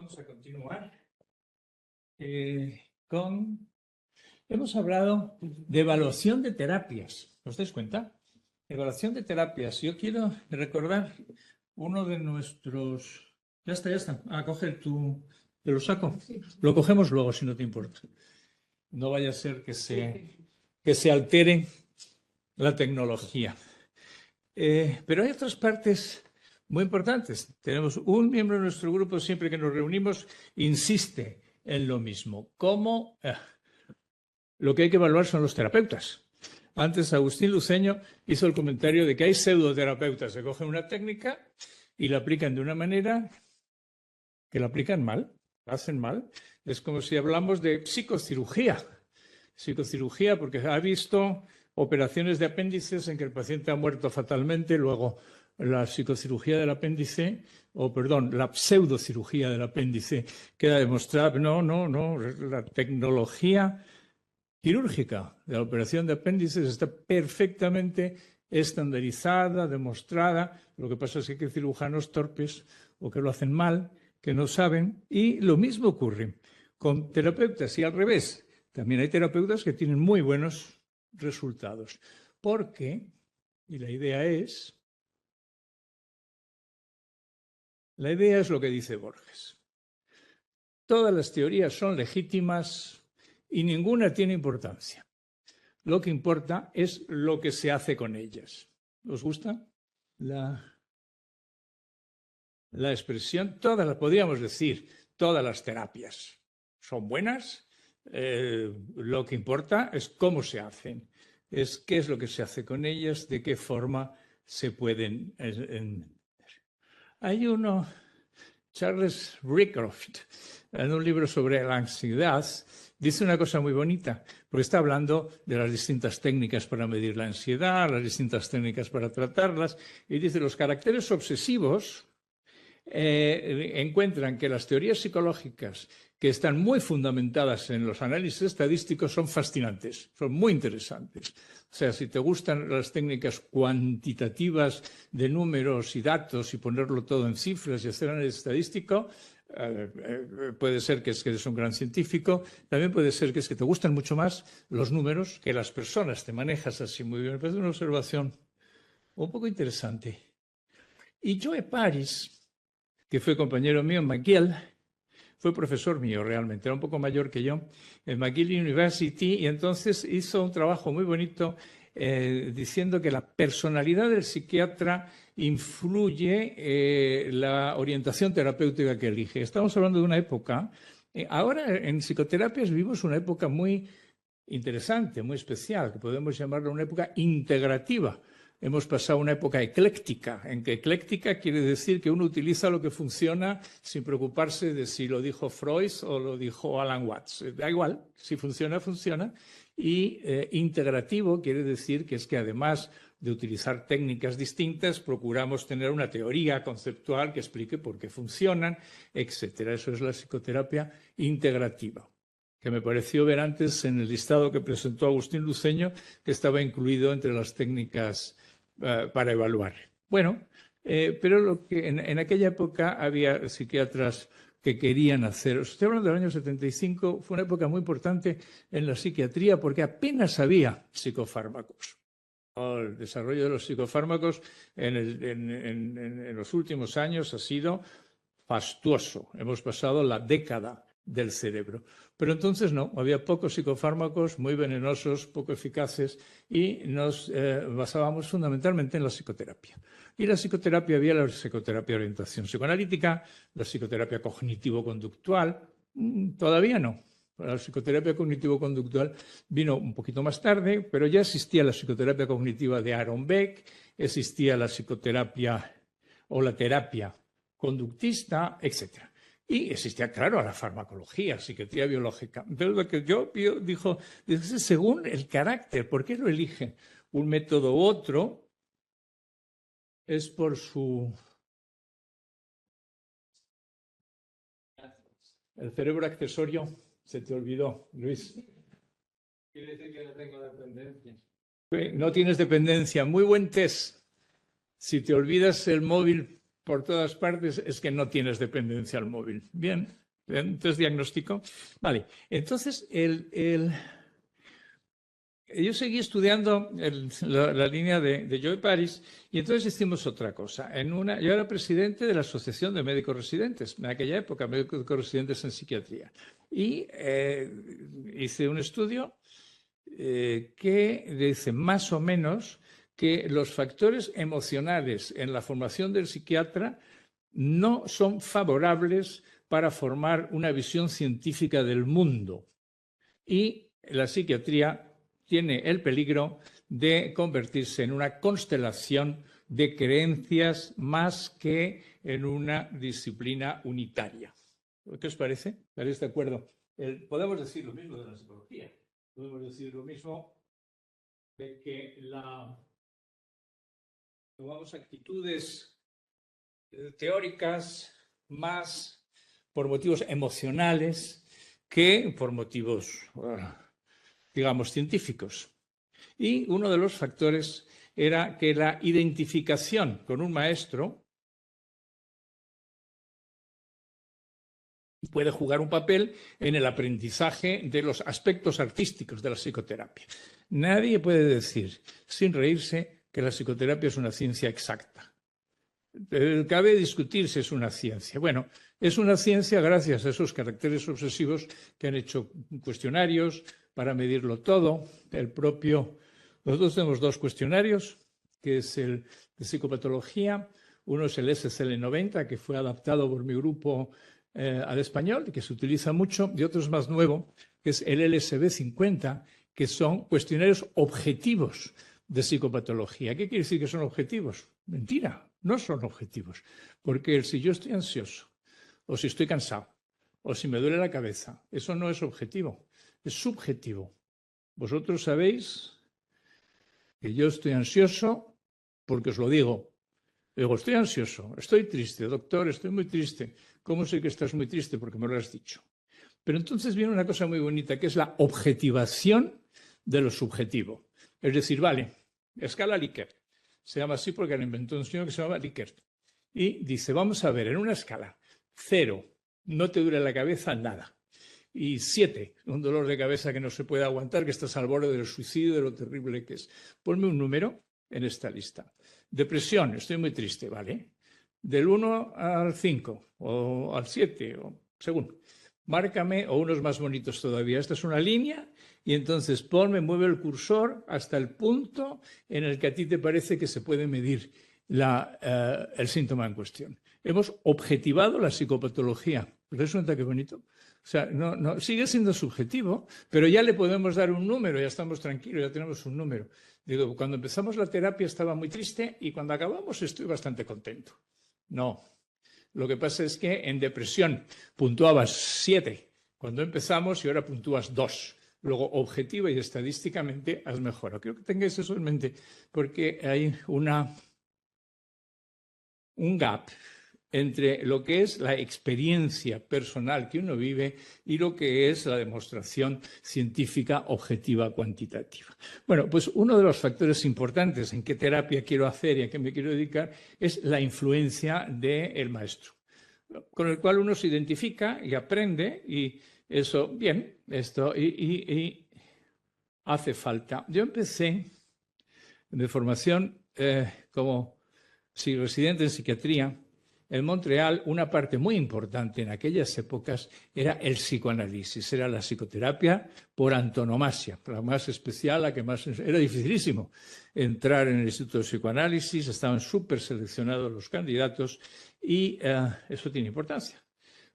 Vamos a continuar Hemos hablado de evaluación de terapias. ¿Os dais cuenta? Evaluación de terapias. Yo quiero recordar uno de nuestros... Ya está. Coge ¿Te lo saco? Lo cogemos luego, si no te importa. No vaya a ser que se altere la tecnología. Pero hay otras partes muy importantes. Tenemos un miembro de nuestro grupo, siempre que nos reunimos, insiste en lo mismo. ¿Cómo? Lo que hay que evaluar son los terapeutas. Antes Agustín Luceño hizo el comentario de que hay pseudoterapeutas que cogen una técnica y la aplican de una manera que la aplican mal, la hacen mal. Es como si hablamos de psicocirugía. Psicocirugía porque ha visto operaciones de apéndices en que el paciente ha muerto fatalmente, luego la psicocirugía del apéndice, la pseudocirugía del apéndice queda demostrada. No, la tecnología quirúrgica de la operación de apéndices está perfectamente estandarizada, demostrada. Lo que pasa es que hay cirujanos torpes o que lo hacen mal, que no saben, y lo mismo ocurre con terapeutas y al revés. También hay terapeutas que tienen muy buenos resultados, porque, y la idea es lo que dice Borges. Todas las teorías son legítimas y ninguna tiene importancia. Lo que importa es lo que se hace con ellas. ¿Os gusta la expresión? Podríamos decir, todas las terapias son buenas. Lo que importa es cómo se hacen, es qué es lo que se hace con ellas, de qué forma se pueden entender. Hay uno, Charles Ricroft, en un libro sobre la ansiedad, dice una cosa muy bonita, porque está hablando de las distintas técnicas para medir la ansiedad, las distintas técnicas para tratarlas, y dice los caracteres obsesivos encuentran que las teorías psicológicas que están muy fundamentadas en los análisis estadísticos son fascinantes, son muy interesantes. O sea, si te gustan las técnicas cuantitativas de números y datos y ponerlo todo en cifras y hacer análisis estadístico, puede ser que eres un gran científico, también puede ser que te gustan mucho más los números que las personas, te manejas así muy bien. Me parece una observación un poco interesante. Y Joe Paris, que fue compañero mío en McGill, fue profesor mío realmente, era un poco mayor que yo, en McGill University, y entonces hizo un trabajo muy bonito diciendo que la personalidad del psiquiatra influye la orientación terapéutica que elige. Estamos hablando de una época, ahora en psicoterapias vivimos una época muy interesante, muy especial, que podemos llamarla una época integrativa. Hemos pasado una época ecléctica, en que ecléctica quiere decir que uno utiliza lo que funciona sin preocuparse de si lo dijo Freud o lo dijo Alan Watts. Da igual, si funciona, funciona. Y integrativo quiere decir que además de utilizar técnicas distintas, procuramos tener una teoría conceptual que explique por qué funcionan, etc. Eso es la psicoterapia integrativa, que me pareció ver antes en el listado que presentó Agustín Luceño, que estaba incluido entre las técnicas para evaluar. Bueno, pero en aquella época había psiquiatras que querían hacer. Estoy hablando del año 75, fue una época muy importante en la psiquiatría porque apenas había psicofármacos. El desarrollo de los psicofármacos en los últimos años ha sido fastuoso. Hemos pasado la década del cerebro. Pero entonces no, había pocos psicofármacos, muy venenosos, poco eficaces, y nos basábamos fundamentalmente en la psicoterapia. Y la psicoterapia había la psicoterapia de orientación psicoanalítica, la psicoterapia cognitivo-conductual, todavía no. La psicoterapia cognitivo-conductual vino un poquito más tarde, pero ya existía la psicoterapia cognitiva de Aaron Beck, existía la psicoterapia o la terapia conductista, etc. Y existía, claro, la farmacología, psiquiatría biológica. Entonces, lo que yo dijo, según el carácter, ¿por qué lo eligen un método u otro? Es por el cerebro accesorio. Se te olvidó, Luis. Quiere decir que no tengo dependencia. No tienes dependencia. Muy buen test. Si te olvidas el móvil por todas partes, es que no tienes dependencia al móvil. Bien, entonces diagnóstico. Vale, entonces yo seguí estudiando la línea de Joe Paris y entonces hicimos otra cosa. Yo era presidente de la Asociación de Médicos Residentes, en aquella época, médicos residentes en psiquiatría. Y hice un estudio que dice más o menos que los factores emocionales en la formación del psiquiatra no son favorables para formar una visión científica del mundo. Y la psiquiatría tiene el peligro de convertirse en una constelación de creencias más que en una disciplina unitaria. ¿Qué os parece? ¿Estaréis de acuerdo? Podemos decir lo mismo de la psicología. Podemos decir lo mismo de que tomamos actitudes teóricas más por motivos emocionales que por motivos, digamos, científicos. Y uno de los factores era que la identificación con un maestro puede jugar un papel en el aprendizaje de los aspectos artísticos de la psicoterapia. Nadie puede decir, sin reírse, que la psicoterapia es una ciencia exacta. Cabe discutir si es una ciencia. Bueno, es una ciencia gracias a esos caracteres obsesivos que han hecho cuestionarios para medirlo todo. Nosotros tenemos dos cuestionarios, que es el de psicopatología. Uno es el SCL-90, que fue adaptado por mi grupo al español, que se utiliza mucho, y otro es más nuevo, que es el LSB-50, que son cuestionarios objetivos de psicopatología. ¿Qué quiere decir que son objetivos? Mentira, no son objetivos, porque si yo estoy ansioso, o si estoy cansado, o si me duele la cabeza, eso no es objetivo, es subjetivo. Vosotros sabéis que yo estoy ansioso porque os lo digo. Digo, estoy ansioso, estoy triste, doctor, estoy muy triste. ¿Cómo sé que estás muy triste? Porque me lo has dicho. Pero entonces viene una cosa muy bonita, que es la objetivación de lo subjetivo. Es decir, vale, escala Likert. Se llama así porque la inventó un señor que se llama Likert. Y dice, vamos a ver, en una escala, 0, no te duele la cabeza, nada. Y 7, un dolor de cabeza que no se puede aguantar, que estás al borde del suicidio, de lo terrible que es. Ponme un número en esta lista. Depresión, estoy muy triste, ¿vale? Del 1 al 5 o al 7, o según. Márcame, o unos más bonitos todavía. Esta es una línea y entonces mueve el cursor hasta el punto en el que a ti te parece que se puede medir el síntoma en cuestión. Hemos objetivado la psicopatología. ¿Os cuenta qué bonito? O sea, no, sigue siendo subjetivo, pero ya le podemos dar un número, ya estamos tranquilos, ya tenemos un número. Digo, cuando empezamos la terapia estaba muy triste y cuando acabamos estoy bastante contento. No. Lo que pasa es que en depresión puntuabas 7 cuando empezamos y ahora puntúas 2. Luego, objetiva y estadísticamente has mejorado. Quiero que tengáis eso en mente porque hay un gap entre lo que es la experiencia personal que uno vive y lo que es la demostración científica objetiva cuantitativa. Bueno, pues uno de los factores importantes en qué terapia quiero hacer y a qué me quiero dedicar es la influencia del maestro, con el cual uno se identifica y aprende y eso, bien, esto y hace falta. Yo empecé de formación como residente en psiquiatría. En Montreal, una parte muy importante en aquellas épocas era el psicoanálisis, era la psicoterapia por antonomasia, la más especial, la que más... Era dificilísimo entrar en el Instituto de Psicoanálisis, estaban súper seleccionados los candidatos y eso tiene importancia,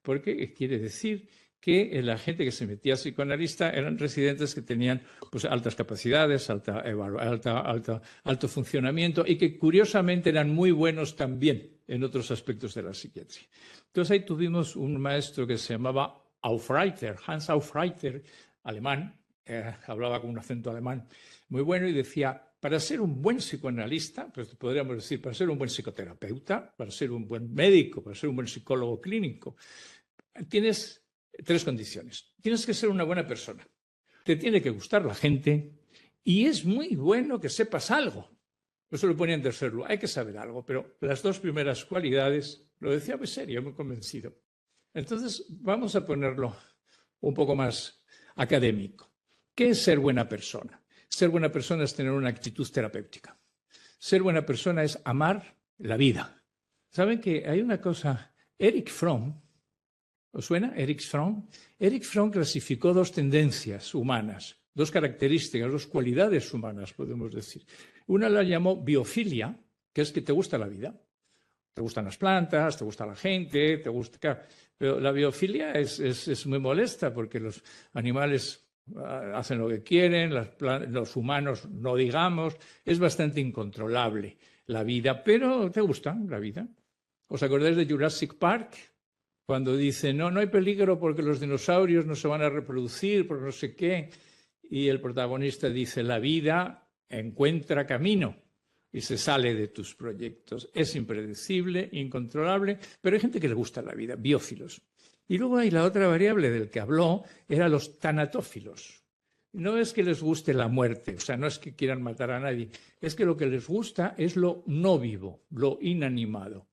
porque quiere decir que la gente que se metía a psicoanalista eran residentes que tenían pues, altas capacidades, alto funcionamiento y que curiosamente eran muy buenos también en otros aspectos de la psiquiatría. Entonces ahí tuvimos un maestro que se llamaba Aufreiter, Hans Aufreiter, alemán, hablaba con un acento alemán muy bueno y decía, para ser un buen psicoanalista, pues podríamos decir, para ser un buen psicoterapeuta, para ser un buen médico, para ser un buen psicólogo clínico, tienes 3 condiciones. Tienes que ser una buena persona, te tiene que gustar la gente y es muy bueno que sepas algo. Eso lo ponía en tercer lugar. Hay que saber algo, pero las dos primeras cualidades, lo decía muy serio, muy convencido. Entonces, vamos a ponerlo un poco más académico. ¿Qué es ser buena persona? Ser buena persona es tener una actitud terapéutica. Ser buena persona es amar la vida. ¿Saben que hay una cosa? Erich Fromm, ¿os suena? Erich Fromm. Erich Fromm clasificó dos tendencias humanas, dos características, dos cualidades humanas, podemos decir. Una la llamó biofilia, que es que te gusta la vida. Te gustan las plantas, te gusta la gente, te gusta... Claro, pero la biofilia es muy molesta porque los animales hacen lo que quieren, los humanos no digamos, es bastante incontrolable la vida, pero te gusta la vida. ¿Os acordáis de Jurassic Park? Cuando dice, no hay peligro porque los dinosaurios no se van a reproducir, por no sé qué, y el protagonista dice, la vida encuentra camino y se sale de tus proyectos. Es impredecible, incontrolable, pero hay gente que le gusta la vida, biófilos. Y luego hay la otra variable del que habló, era los tanatófilos. No es que les guste la muerte, o sea, no es que quieran matar a nadie, es que lo que les gusta es lo no vivo, lo inanimado.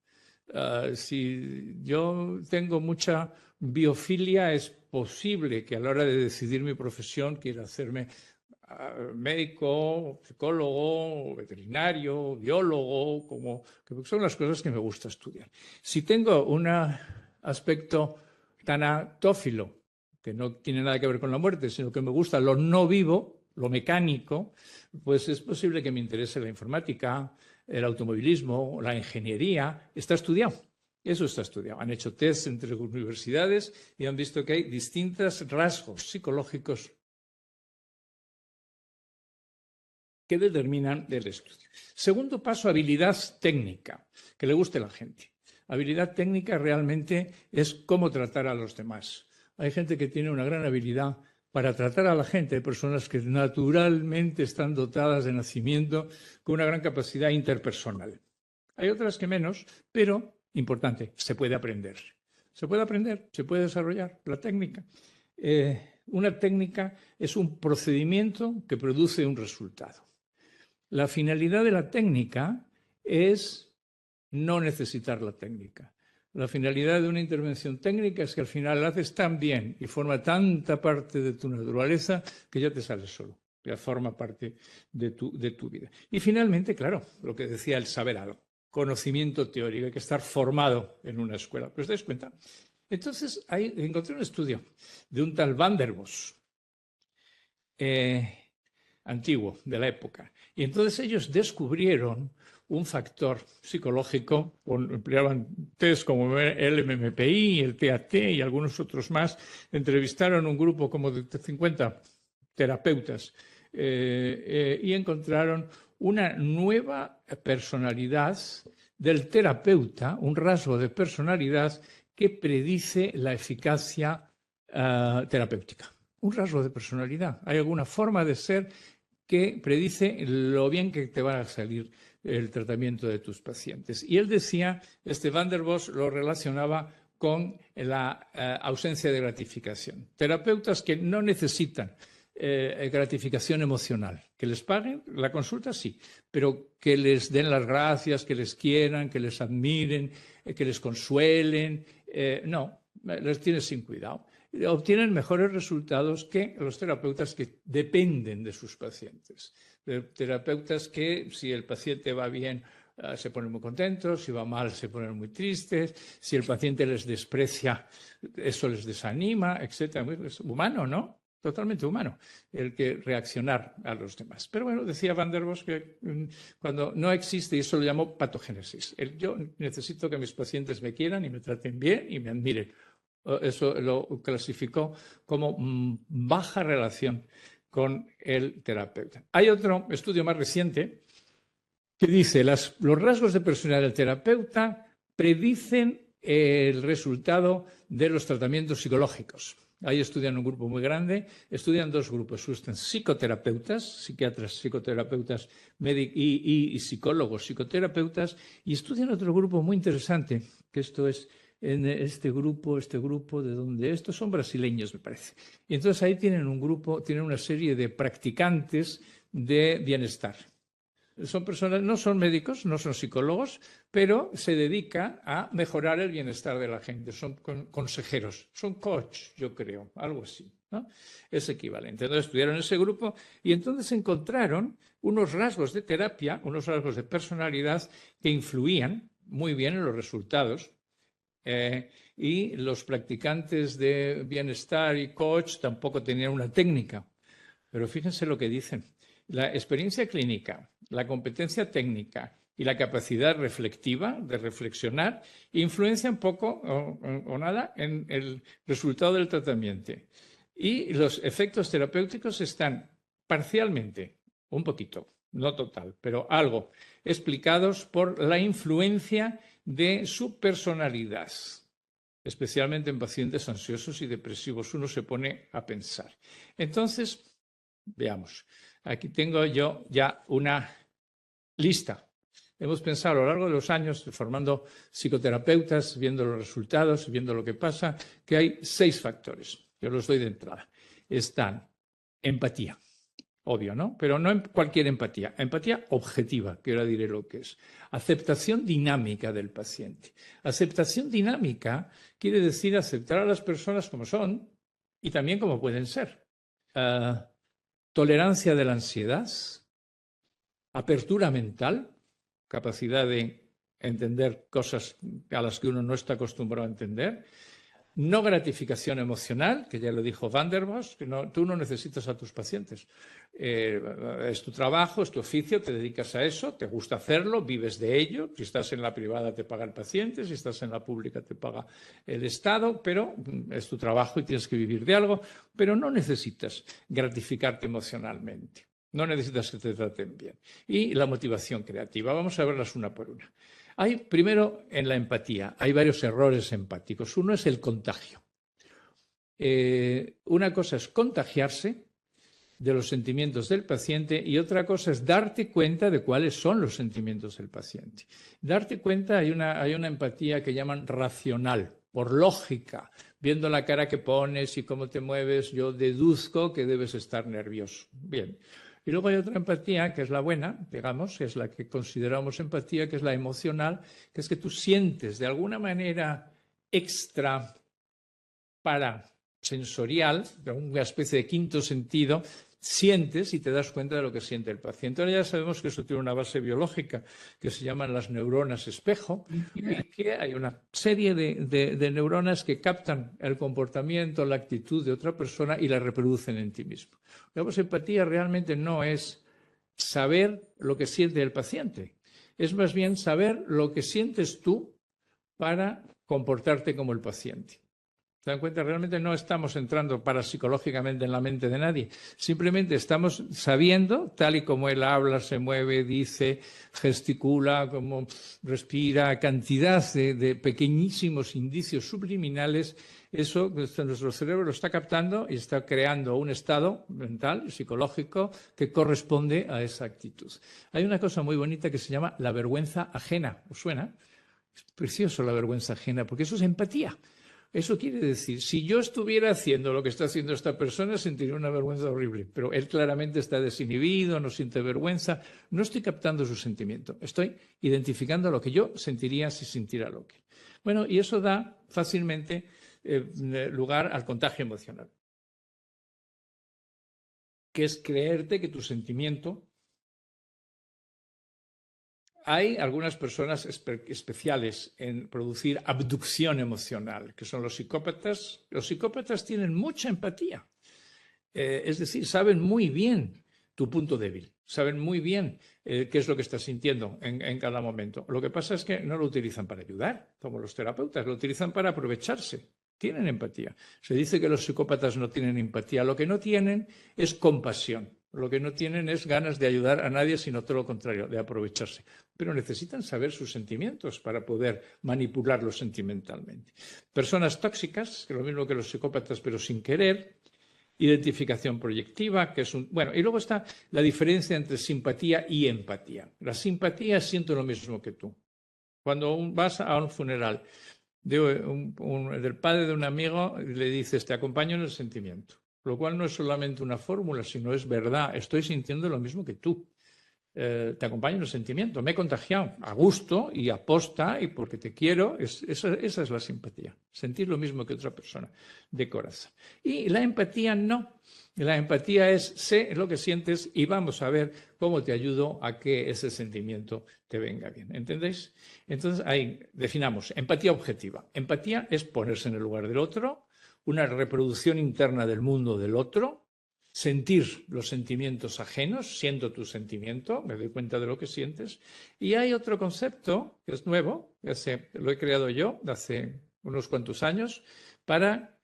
Si yo tengo mucha biofilia, es posible que a la hora de decidir mi profesión quiera hacerme médico, psicólogo, veterinario, biólogo, que son las cosas que me gusta estudiar. Si tengo un aspecto tanatófilo, que no tiene nada que ver con la muerte, sino que me gusta lo no vivo, lo mecánico, pues es posible que me interese la informática, el automovilismo, la ingeniería. Está estudiado. Eso está estudiado. Han hecho test entre universidades y han visto que hay distintos rasgos psicológicos que determinan el estudio. Segundo paso, habilidad técnica, que le guste a la gente. Habilidad técnica realmente es cómo tratar a los demás. Hay gente que tiene una gran habilidad para tratar a la gente. Hay personas que naturalmente están dotadas de nacimiento con una gran capacidad interpersonal. Hay otras que menos, pero importante, se puede aprender. Se puede aprender, se puede desarrollar la técnica. Una técnica es un procedimiento que produce un resultado. La finalidad de la técnica es no necesitar la técnica. La finalidad de una intervención técnica es que al final la haces tan bien y forma tanta parte de tu naturaleza que ya te sales solo, ya forma parte de tu vida. Y finalmente, claro, lo que decía el saber algo, conocimiento teórico, hay que estar formado en una escuela. ¿Os dais cuenta? Entonces, ahí encontré un estudio de un tal Van der Bos, antiguo, de la época. Y entonces ellos descubrieron un factor psicológico, empleaban test como el MMPI, el TAT y algunos otros más. Entrevistaron un grupo como de 50 terapeutas y encontraron una nueva personalidad del terapeuta, un rasgo de personalidad que predice la eficacia terapéutica. Un rasgo de personalidad. Hay alguna forma de ser que predice lo bien que te va a salir el tratamiento de tus pacientes. Y él decía, Van der Bos lo relacionaba con la ausencia de gratificación. Terapeutas que no necesitan gratificación emocional, que les paguen la consulta, sí, pero que les den las gracias, que les quieran, que les admiren, que les consuelen, no, les tienes sin cuidado. Obtienen mejores resultados que los terapeutas que dependen de sus pacientes. Terapeutas que, si el paciente va bien, se ponen muy contentos, si va mal, se ponen muy tristes, si el paciente les desprecia, eso les desanima, etc. Es humano, ¿no? Totalmente humano el que reaccionar a los demás. Pero bueno, decía Van der Bos que cuando no existe, y eso lo llamó patogénesis, yo necesito que mis pacientes me quieran y me traten bien y me admiren. Eso lo clasificó como baja relación con el terapeuta. Hay otro estudio más reciente que dice los rasgos de personalidad del terapeuta predicen el resultado de los tratamientos psicológicos. Ahí estudian un grupo muy grande, estudian dos grupos, estudian psicoterapeutas, psiquiatras, psicoterapeutas y psicólogos, psicoterapeutas, y estudian otro grupo muy interesante, que esto es en este grupo de donde estos son brasileños, me parece. Y entonces ahí tienen un grupo, tienen una serie de practicantes de bienestar. son personas, no son médicos, no son psicólogos, pero se dedican a mejorar el bienestar de la gente. Son consejeros, son coach, yo creo, algo así, ¿no? Es equivalente. Entonces estudiaron ese grupo y entonces encontraron unos rasgos de terapia, unos rasgos de personalidad que influían muy bien en los resultados. Y los practicantes de bienestar y coach tampoco tenían una técnica. Pero fíjense lo que dicen. La experiencia clínica, la competencia técnica y la capacidad reflectiva de reflexionar influencian poco o nada en el resultado del tratamiento. Y los efectos terapéuticos están parcialmente, un poquito, no total, pero algo, explicados por la influencia de su personalidad, especialmente en pacientes ansiosos y depresivos. Uno se pone a pensar. Entonces, veamos, aquí tengo yo ya una lista. Hemos pensado a lo largo de los años, formando psicoterapeutas, viendo los resultados, viendo lo que pasa, que hay 6 factores. Yo los doy de entrada. Están empatía, obvio, ¿no? Pero no cualquier empatía. Empatía objetiva, que ahora diré lo que es. Aceptación dinámica del paciente. Aceptación dinámica quiere decir aceptar a las personas como son y también como pueden ser. Tolerancia de la ansiedad, apertura mental, capacidad de entender cosas a las que uno no está acostumbrado a entender, no gratificación emocional, que ya lo dijo Van der Waals, que tú no necesitas a tus pacientes. Es tu trabajo, es tu oficio, te dedicas a eso, te gusta hacerlo, vives de ello. Si estás en la privada te paga el paciente, si estás en la pública te paga el Estado, pero es tu trabajo y tienes que vivir de algo, pero no necesitas gratificarte emocionalmente. No necesitas que te traten bien. Y la motivación creativa. Vamos a verlas una por una. Hay, primero, en la empatía, hay varios errores empáticos. Uno es el contagio. Una cosa es contagiarse de los sentimientos del paciente y otra cosa es darte cuenta de cuáles son los sentimientos del paciente. Darte cuenta, hay una empatía que llaman racional, por lógica. Viendo la cara que pones y cómo te mueves, yo deduzco que debes estar nervioso. Bien. Y luego hay otra empatía, que es la buena, digamos, que es la que consideramos empatía, que es la emocional, que es que tú sientes de alguna manera extra parasensorial, de una especie de quinto sentido, sientes y te das cuenta de lo que siente el paciente. Ahora ya sabemos que eso tiene una base biológica que se llaman las neuronas espejo y que hay una serie de neuronas que captan el comportamiento, la actitud de otra persona y la reproducen en ti mismo. Digamos, empatía realmente no es saber lo que siente el paciente, es más bien saber lo que sientes tú para comportarte como el paciente. ¿Se dan cuenta? Realmente no estamos entrando parapsicológicamente en la mente de nadie. Simplemente estamos sabiendo, tal y como él habla, se mueve, dice, gesticula, como respira, cantidad de pequeñísimos indicios subliminales. Eso nuestro cerebro lo está captando y está creando un estado mental, psicológico, que corresponde a esa actitud. Hay una cosa muy bonita que se llama la vergüenza ajena. ¿Os suena? Es precioso la vergüenza ajena, porque eso es empatía. Eso quiere decir, si yo estuviera haciendo lo que está haciendo esta persona, sentiría una vergüenza horrible, pero él claramente está desinhibido, no siente vergüenza, no estoy captando su sentimiento, estoy identificando lo que yo sentiría si sintiera lo que. Bueno, y eso da fácilmente lugar al contagio emocional, que es creerte que tu sentimiento. Hay algunas personas especiales en producir abducción emocional, que son los psicópatas. Los psicópatas tienen mucha empatía. Es decir, saben muy bien tu punto débil, saben muy bien qué es lo que estás sintiendo en cada momento. Lo que pasa es que no lo utilizan para ayudar, como los terapeutas, lo utilizan para aprovecharse. Tienen empatía. Se dice que los psicópatas no tienen empatía. Lo que no tienen es compasión. Lo que no tienen es ganas de ayudar a nadie, sino todo lo contrario, de aprovecharse. Pero necesitan saber sus sentimientos para poder manipularlos sentimentalmente. Personas tóxicas, que es lo mismo que los psicópatas, pero sin querer. Identificación proyectiva, que es un... Bueno, y luego está la diferencia entre simpatía y empatía. La simpatía siento lo mismo que tú. Cuando vas a un funeral del padre de un amigo, le dices, te acompaño en el sentimiento. Lo cual no es solamente una fórmula, sino es verdad. Estoy sintiendo lo mismo que tú. te acompaño en el sentimiento. Me he contagiado a gusto y aposta y porque te quiero. Esa es la simpatía. Sentir lo mismo que otra persona de corazón. Y la empatía no. La empatía es sé lo que sientes y vamos a ver cómo te ayudo a que ese sentimiento te venga bien. ¿Entendéis? Entonces ahí definamos empatía objetiva. Empatía es ponerse en el lugar del otro, una reproducción interna del mundo del otro, sentir los sentimientos ajenos, siento tu sentimiento, me doy cuenta de lo que sientes. Y hay otro concepto que es nuevo, lo he creado yo hace unos cuantos años, para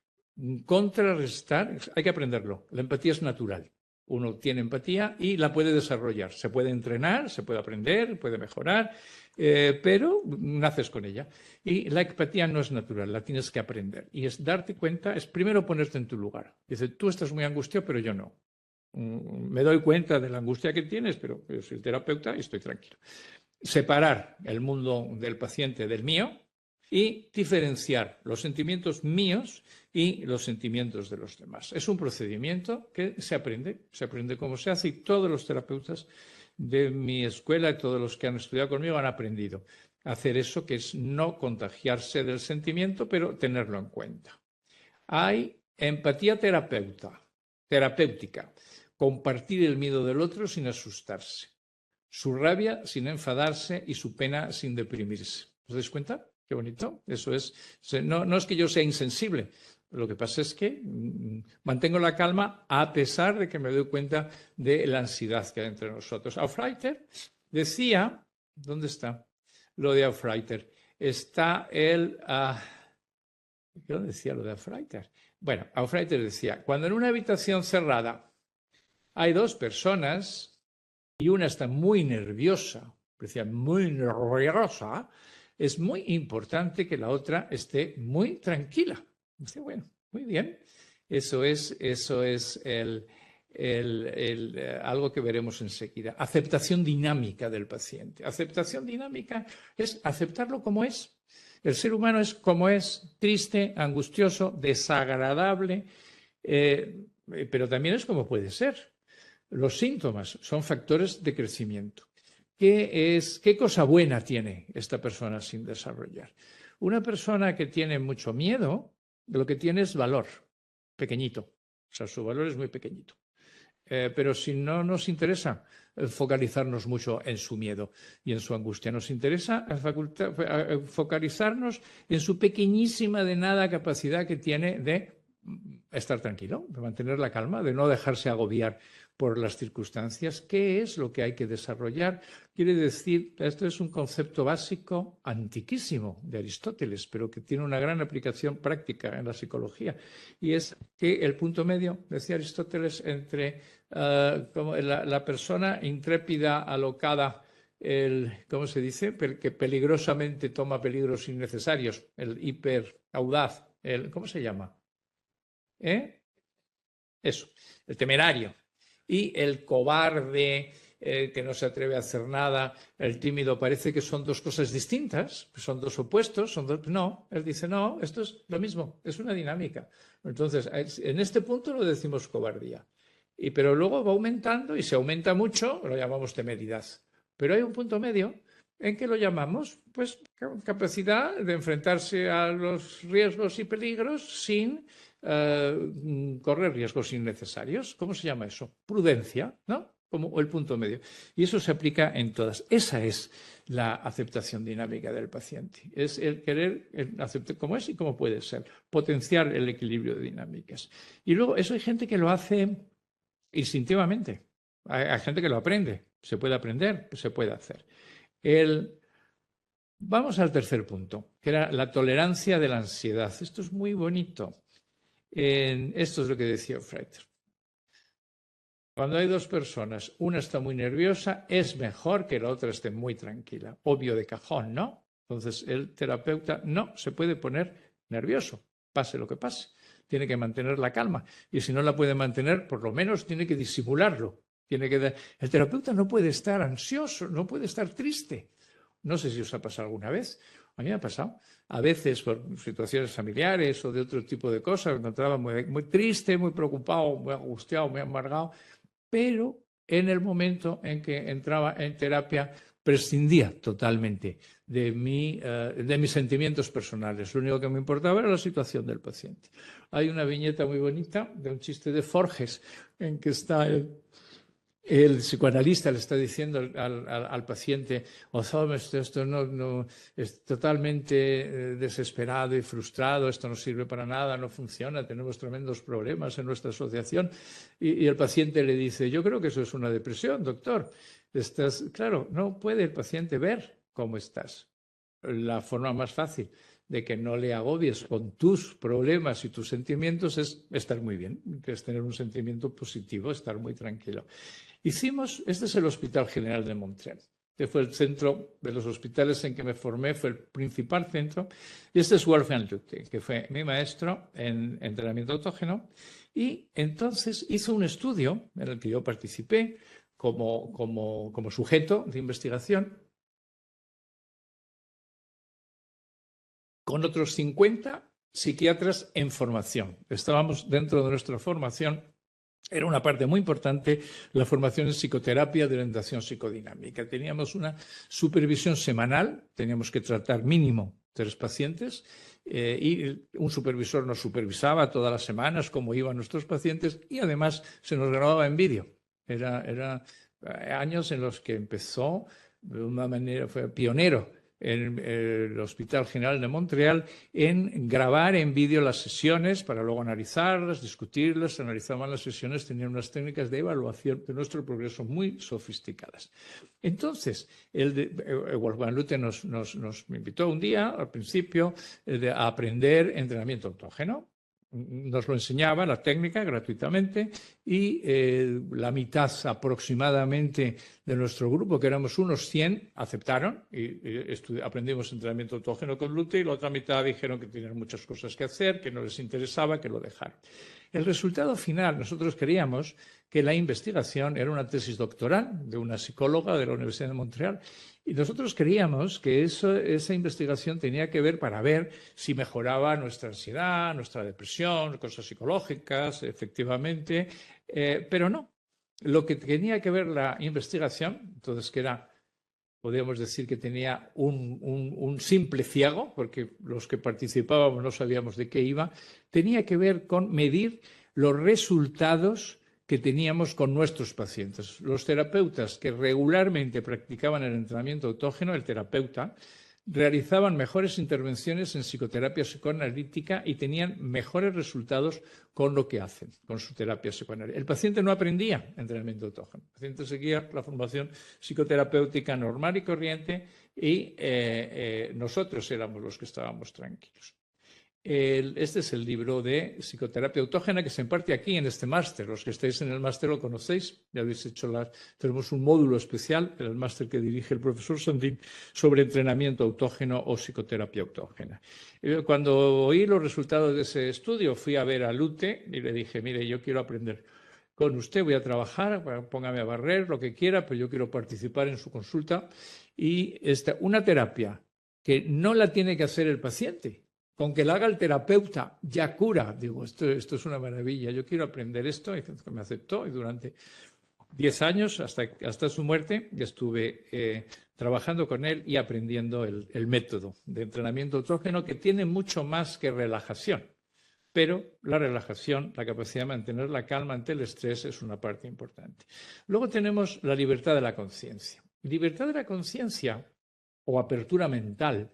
contrarrestar, hay que aprenderlo, la empatía es natural. Uno tiene empatía y la puede desarrollar, se puede entrenar, se puede aprender, puede mejorar, pero naces con ella. Y la empatía no es natural, la tienes que aprender. Y es darte cuenta, es primero ponerte en tu lugar. Dice, tú estás muy angustiado, pero yo no. Me doy cuenta de la angustia que tienes, pero yo soy el terapeuta y estoy tranquilo. Separar el mundo del paciente del mío y diferenciar los sentimientos míos y los sentimientos de los demás. Es un procedimiento que se aprende cómo se hace y todos los terapeutas de mi escuela y todos los que han estudiado conmigo han aprendido a hacer eso, que es no contagiarse del sentimiento, pero tenerlo en cuenta. Hay empatía terapéutica, compartir el miedo del otro sin asustarse, su rabia sin enfadarse y su pena sin deprimirse. ¿Os dais cuenta? Qué bonito. Eso es. No es que yo sea insensible. Lo que pasa es que mantengo la calma a pesar de que me doy cuenta de la ansiedad que hay entre nosotros. Aufreiter decía, ¿dónde está lo de Aufreiter? Está el... ¿dónde decía lo de Aufreiter? Bueno, Aufreiter decía, cuando en una habitación cerrada hay dos personas y una está muy nerviosa, decía muy nerviosa, es muy importante que la otra esté muy tranquila. Dice, bueno, muy bien. Eso es algo que veremos enseguida. Aceptación dinámica del paciente. Aceptación dinámica es aceptarlo como es. El ser humano es como es, triste, angustioso, desagradable, pero también es como puede ser. Los síntomas son factores de crecimiento. ¿Qué cosa buena tiene esta persona sin desarrollar? Una persona que tiene mucho miedo, lo que tiene es valor, pequeñito. O sea, su valor es muy pequeñito. Pero si no nos interesa focalizarnos mucho en su miedo y en su angustia, nos interesa focalizarnos en su pequeñísima de nada capacidad que tiene de estar tranquilo, de mantener la calma, de no dejarse agobiar por las circunstancias. ¿Qué es lo que hay que desarrollar? Quiere decir, esto es un concepto básico antiquísimo de Aristóteles, pero que tiene una gran aplicación práctica en la psicología, y es que el punto medio, decía Aristóteles, entre la persona intrépida, alocada, ¿cómo se dice? Que peligrosamente toma peligros innecesarios, el hiperaudaz, ¿cómo se llama? Eso, el temerario. Y el cobarde, que no se atreve a hacer nada, el tímido, parece que son dos cosas distintas, son dos opuestos, no, él dice, no, esto es lo mismo, es una dinámica. Entonces, en este punto lo decimos cobardía, pero luego va aumentando y se aumenta mucho, lo llamamos temeridad. Pero hay un punto medio en que lo llamamos, pues, capacidad de enfrentarse a los riesgos y peligros sin correr riesgos innecesarios. ¿Cómo se llama eso? Prudencia, ¿no? Como el punto medio. Y eso se aplica en todas. Esa es la aceptación dinámica del paciente. Es el querer aceptar cómo es y cómo puede ser. Potenciar el equilibrio de dinámicas. Y luego, eso hay gente que lo hace instintivamente. Hay gente que lo aprende. Se puede aprender, se puede hacer. Vamos al tercer punto, que era la tolerancia de la ansiedad. Esto es muy bonito. Esto es lo que decía Freud. Cuando hay dos personas, una está muy nerviosa, es mejor que la otra esté muy tranquila. Obvio de cajón, ¿no? Entonces el terapeuta no se puede poner nervioso, pase lo que pase. Tiene que mantener la calma. Y si no la puede mantener, por lo menos tiene que disimularlo. El terapeuta no puede estar ansioso, no puede estar triste. No sé si os ha pasado alguna vez. A mí me ha pasado. A veces por situaciones familiares o de otro tipo de cosas, me encontraba muy triste, muy preocupado, muy angustiado, muy amargado, pero en el momento en que entraba en terapia, prescindía totalmente de mis sentimientos personales. Lo único que me importaba era la situación del paciente. Hay una viñeta muy bonita de un chiste de Forges en que está el psicoanalista le está diciendo al paciente, esto no, es totalmente desesperado y frustrado, esto no sirve para nada, no funciona, tenemos tremendos problemas en nuestra asociación. Y el paciente le dice, yo creo que eso es una depresión, doctor. Claro, no puede el paciente ver cómo estás. La forma más fácil de que no le agobies con tus problemas y tus sentimientos es estar muy bien, que es tener un sentimiento positivo, estar muy tranquilo. Este es el Hospital General de Montreal, que fue el centro de los hospitales en que me formé, fue el principal centro. Y este es Wolfgang Lütte, que fue mi maestro en entrenamiento autógeno. Y entonces hizo un estudio en el que yo participé como sujeto de investigación con otros 50 psiquiatras en formación. Estábamos dentro de nuestra formación. Era una parte muy importante la formación en psicoterapia de orientación psicodinámica. Teníamos una supervisión semanal, teníamos que tratar mínimo 3 pacientes y un supervisor nos supervisaba todas las semanas cómo iban nuestros pacientes y además se nos grababa en vídeo. Era años en los que empezó de una manera, fue pionero en el Hospital General de Montreal en grabar en vídeo las sesiones para luego analizarlas, discutirlas, analizaban las sesiones, tenían unas técnicas de evaluación de nuestro progreso muy sofisticadas. Entonces, Wolfgang Lütte nos invitó un día, al principio, a aprender entrenamiento autógeno. Nos lo enseñaba la técnica gratuitamente y la mitad aproximadamente de nuestro grupo, que éramos unos 100, aceptaron y aprendimos entrenamiento autógeno con Lütte y la otra mitad dijeron que tenían muchas cosas que hacer, que no les interesaba, que lo dejaran. El resultado final, nosotros creíamos que la investigación era una tesis doctoral de una psicóloga de la Universidad de Montreal y nosotros creíamos que esa investigación tenía que ver para ver si mejoraba nuestra ansiedad, nuestra depresión, cosas psicológicas, efectivamente, pero no. Lo que tenía que ver la investigación, entonces que era, podríamos decir que tenía un simple ciego, porque los que participábamos no sabíamos de qué iba, tenía que ver con medir los resultados que teníamos con nuestros pacientes. Los terapeutas que regularmente practicaban el entrenamiento autógeno, el terapeuta, realizaban mejores intervenciones en psicoterapia psicoanalítica y tenían mejores resultados con lo que hacen, con su terapia psicoanalítica. El paciente no aprendía entrenamiento autógeno. El paciente seguía la formación psicoterapéutica normal y corriente y nosotros éramos los que estábamos tranquilos. Este es el libro de psicoterapia autógena que se imparte aquí en este máster. Los que estáis en el máster lo conocéis, ya habéis hecho tenemos un módulo especial en el máster que dirige el profesor Sandin sobre entrenamiento autógeno o psicoterapia autógena. Cuando oí los resultados de ese estudio, fui a ver a Lütte y le dije, mire, yo quiero aprender con usted, voy a trabajar, póngame a barrer, lo que quiera, pero yo quiero participar en su consulta. Y una terapia que no la tiene que hacer el paciente, con que la haga el terapeuta, ya cura. Digo, esto es una maravilla, yo quiero aprender esto, y me aceptó, y durante 10 años, hasta su muerte, estuve trabajando con él y aprendiendo el método de entrenamiento autógeno, que tiene mucho más que relajación, pero la relajación, la capacidad de mantener la calma ante el estrés es una parte importante. Luego tenemos la libertad de la conciencia. Libertad de la conciencia o apertura mental.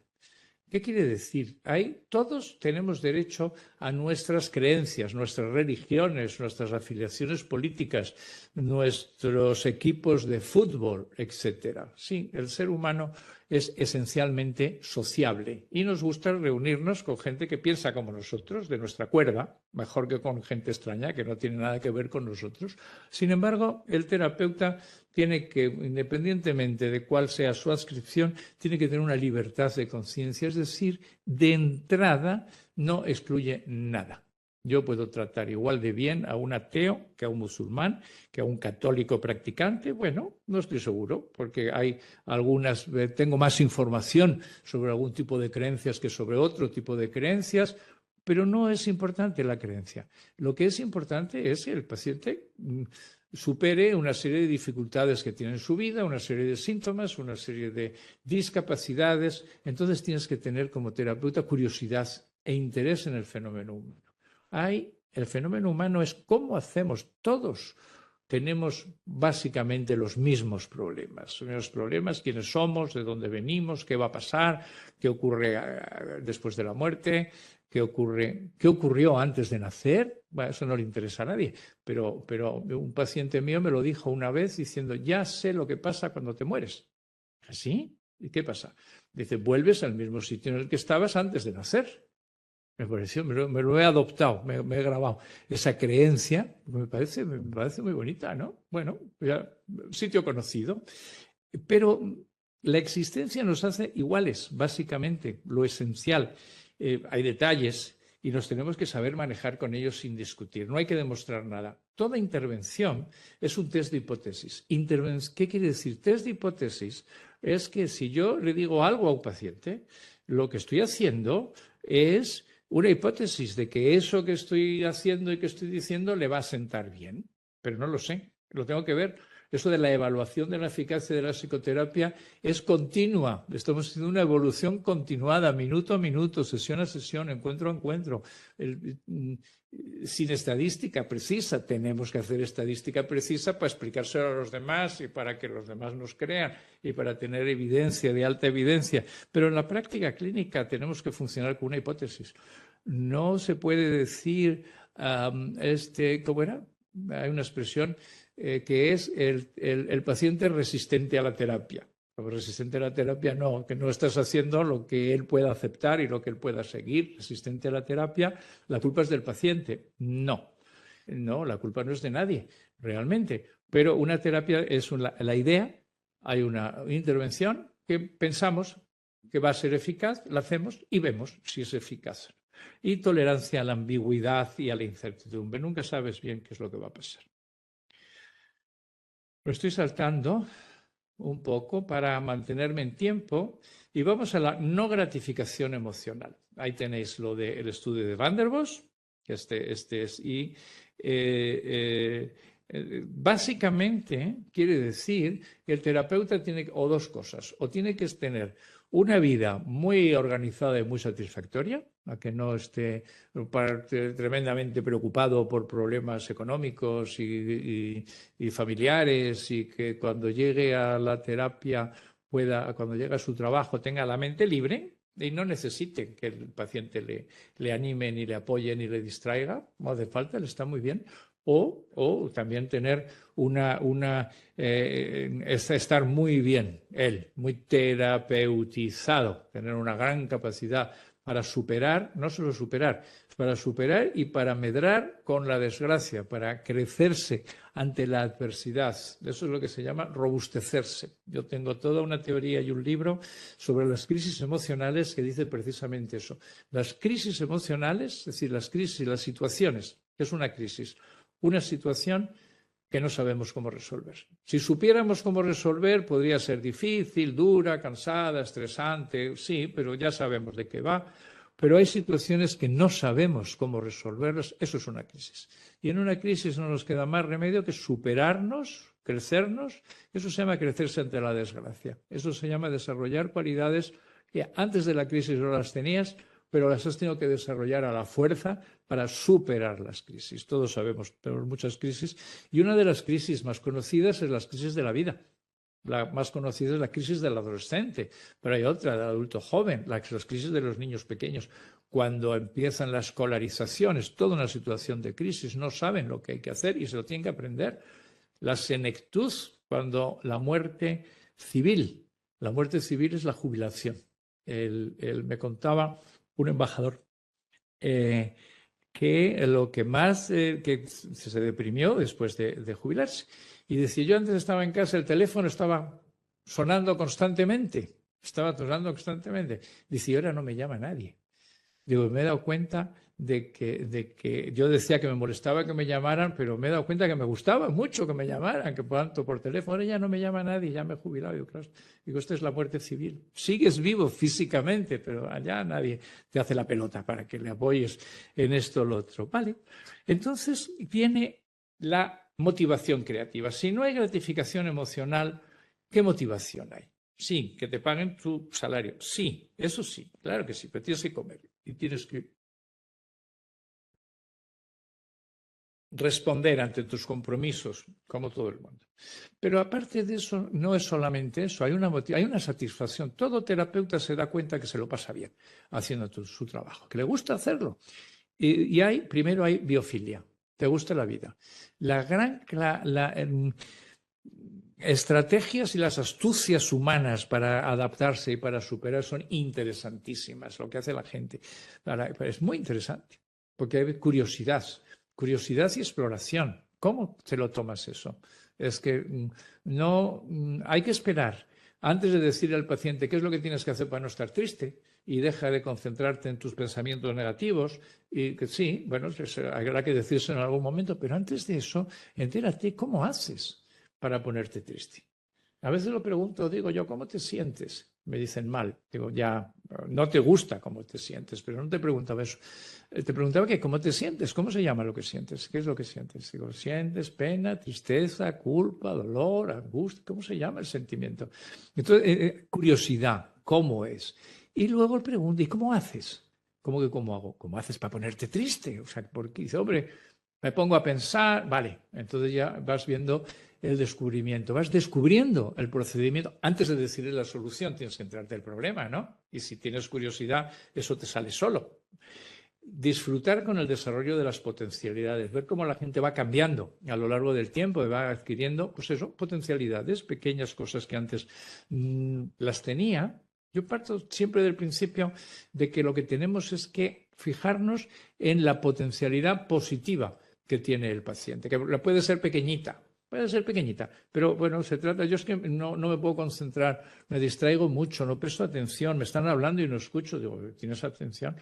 ¿Qué quiere decir? Todos tenemos derecho a nuestras creencias, nuestras religiones, nuestras afiliaciones políticas, nuestros equipos de fútbol, etc. Sí, el ser humano es esencialmente sociable y nos gusta reunirnos con gente que piensa como nosotros, de nuestra cuerda, mejor que con gente extraña que no tiene nada que ver con nosotros. Sin embargo, el terapeuta tiene que, independientemente de cuál sea su adscripción, tiene que tener una libertad de conciencia, es decir, de entrada no excluye nada. Yo puedo tratar igual de bien a un ateo que a un musulmán, que a un católico practicante. Bueno, no estoy seguro, porque hay tengo más información sobre algún tipo de creencias que sobre otro tipo de creencias. pero no es importante la creencia. Lo que es importante es que el paciente supere una serie de dificultades que tiene en su vida, una serie de síntomas, una serie de discapacidades. Entonces tienes que tener como terapeuta curiosidad e interés en el fenómeno humano. El fenómeno humano es cómo hacemos todos. Tenemos básicamente los mismos problemas. Quiénes somos, de dónde venimos, qué va a pasar, qué ocurre después de la muerte, qué ocurrió antes de nacer. Bueno, eso no le interesa a nadie, pero un paciente mío me lo dijo una vez diciendo, ya sé lo que pasa cuando te mueres. ¿Así? ¿Y qué pasa? Dice, vuelves al mismo sitio en el que estabas antes de nacer. Me pareció, me lo he adoptado, me he grabado. Esa creencia me parece muy bonita, ¿no? Bueno, ya, sitio conocido. Pero la existencia nos hace iguales, básicamente, lo esencial. Hay detalles y nos tenemos que saber manejar con ellos sin discutir. No hay que demostrar nada. Toda intervención es un test de hipótesis. ¿Qué quiere decir? Test de hipótesis es que si yo le digo algo a un paciente, lo que estoy haciendo es una hipótesis de que eso que estoy haciendo y que estoy diciendo le va a sentar bien, pero no lo sé, lo tengo que ver. Eso de la evaluación de la eficacia de la psicoterapia es continua. Estamos haciendo una evolución continuada, minuto a minuto, sesión a sesión, encuentro a encuentro. Sin estadística precisa. Tenemos que hacer estadística precisa para explicárselo a los demás y para que los demás nos crean y para tener evidencia, de alta evidencia. Pero en la práctica clínica tenemos que funcionar con una hipótesis. No se puede decir, ¿cómo era? Hay una expresión que es el paciente resistente a la terapia. Resistente a la terapia no, que no estás haciendo lo que él pueda aceptar y lo que él pueda seguir. Resistente a la terapia, la culpa es del paciente. No, la culpa no es de nadie, realmente. Pero una terapia es la idea, hay una intervención que pensamos que va a ser eficaz, la hacemos y vemos si es eficaz. Y tolerancia a la ambigüedad y a la incertidumbre. Nunca sabes bien qué es lo que va a pasar. Lo estoy saltando un poco para mantenerme en tiempo y vamos a la no gratificación emocional. Ahí tenéis lo del estudio de Van der Bos, que este es, y básicamente quiere decir que el terapeuta tiene o dos cosas, o tiene que tener una vida muy organizada y muy satisfactoria, a que no esté tremendamente preocupado por problemas económicos y familiares, y que cuando llegue a la terapia cuando llegue a su trabajo tenga la mente libre y no necesite que el paciente le anime, ni le apoye, ni le distraiga. No hace falta, le está muy bien. O también tener estar muy bien, muy terapeutizado, tener una gran capacidad para superar, no solo superar, para superar y para medrar con la desgracia, para crecerse ante la adversidad. Eso es lo que se llama robustecerse. Yo tengo toda una teoría y un libro sobre las crisis emocionales que dice precisamente eso. Las crisis emocionales, es decir, las crisis, las situaciones, ¿qué es una crisis? Una situación que no sabemos cómo resolver. Si supiéramos cómo resolver, podría ser difícil, dura, cansada, estresante, sí, pero ya sabemos de qué va. Pero hay situaciones que no sabemos cómo resolverlas, eso es una crisis. Y en una crisis no nos queda más remedio que superarnos, crecernos. Eso se llama crecerse ante la desgracia. Eso se llama desarrollar cualidades que antes de la crisis no las tenías, pero las has tenido que desarrollar a la fuerza para superar las crisis. Todos sabemos, tenemos muchas crisis, y una de las crisis más conocidas es las crisis de la vida. La más conocida es la crisis del adolescente, pero hay otra, del adulto joven, las crisis de los niños pequeños. Cuando empiezan la escolarización, es toda una situación de crisis, no saben lo que hay que hacer y se lo tienen que aprender. La senectud, cuando la muerte civil es la jubilación. Me contaba un embajador que lo que más que se deprimió después de jubilarse. Y decía, yo antes estaba en casa, el teléfono estaba sonando constantemente. Dice, ahora no me llama nadie. Digo, me he dado cuenta de que yo decía que me molestaba que me llamaran, pero me he dado cuenta que me gustaba mucho que me llamaran, que tanto por teléfono. Ahora ya no me llama nadie, ya me he jubilado. Digo, esta es la muerte civil. Sigues vivo físicamente, pero allá nadie te hace la pelota para que le apoyes en esto o lo otro. Vale. Entonces viene la motivación creativa. Si no hay gratificación emocional, ¿qué motivación hay? Sí, que te paguen tu salario. Sí, eso sí, claro que sí, pero tienes que comer y tienes que responder ante tus compromisos, como todo el mundo. Pero aparte de eso, no es solamente eso, hay una satisfacción. Todo terapeuta se da cuenta que se lo pasa bien haciendo su trabajo, que le gusta hacerlo. Y primero hay biofilia, te gusta la vida. Estrategias y las astucias humanas para adaptarse y para superar son interesantísimas, lo que hace la gente. Es muy interesante, porque hay curiosidad y exploración. ¿Cómo te lo tomas eso? Es que no hay que esperar antes de decirle al paciente qué es lo que tienes que hacer para no estar triste y deja de concentrarte en tus pensamientos negativos y que sí, bueno, habrá que decirse en algún momento, pero antes de eso, entérate cómo haces para ponerte triste. A veces lo pregunto, digo yo, ¿cómo te sientes? Me dicen mal. Digo, ya, no te gusta cómo te sientes, pero no te preguntaba eso. Te preguntaba que cómo te sientes, cómo se llama lo que sientes, qué es lo que sientes. Digo, sientes pena, tristeza, culpa, dolor, angustia, ¿cómo se llama el sentimiento? Entonces, curiosidad, ¿cómo es? Y luego le pregunto, ¿y cómo haces? ¿Cómo que cómo hago? ¿Cómo haces para ponerte triste? O sea, porque dice, hombre, me pongo a pensar, vale, entonces ya vas viendo el descubrimiento, vas descubriendo el procedimiento. Antes de decirle la solución, tienes que enterarte del problema, ¿no? Y si tienes curiosidad, eso te sale solo. Disfrutar con el desarrollo de las potencialidades, ver cómo la gente va cambiando a lo largo del tiempo y va adquiriendo, pues eso, potencialidades, pequeñas cosas que antes las tenía. Yo parto siempre del principio de que lo que tenemos es que fijarnos en la potencialidad positiva que tiene el paciente, que puede ser pequeñita, pero bueno, se trata, yo es que no me puedo concentrar, me distraigo mucho, no presto atención, me están hablando y no escucho, digo, ¿tienes atención?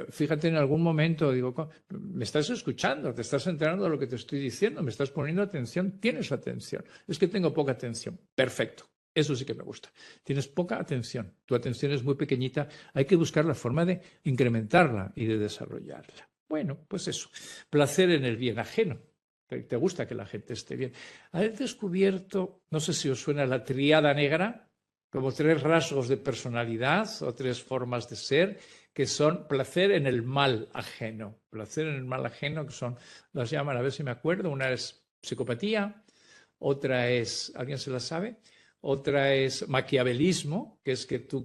Fíjate en algún momento, digo, me estás escuchando, te estás enterando de lo que te estoy diciendo, me estás poniendo atención, tienes atención. Es que tengo poca atención. Perfecto, eso sí que me gusta. Tienes poca atención, tu atención es muy pequeñita, hay que buscar la forma de incrementarla y de desarrollarla. Bueno, pues eso, placer en el bien ajeno. ¿Te gusta que la gente esté bien? ¿Has descubierto, no sé si os suena la tríada negra, como 3 rasgos de personalidad o 3 formas de ser, que son placer en el mal ajeno? Placer en el mal ajeno, que son, las llaman, a ver si me acuerdo, una es psicopatía, otra es, ¿alguien se la sabe? Otra es maquiavelismo, que es que tú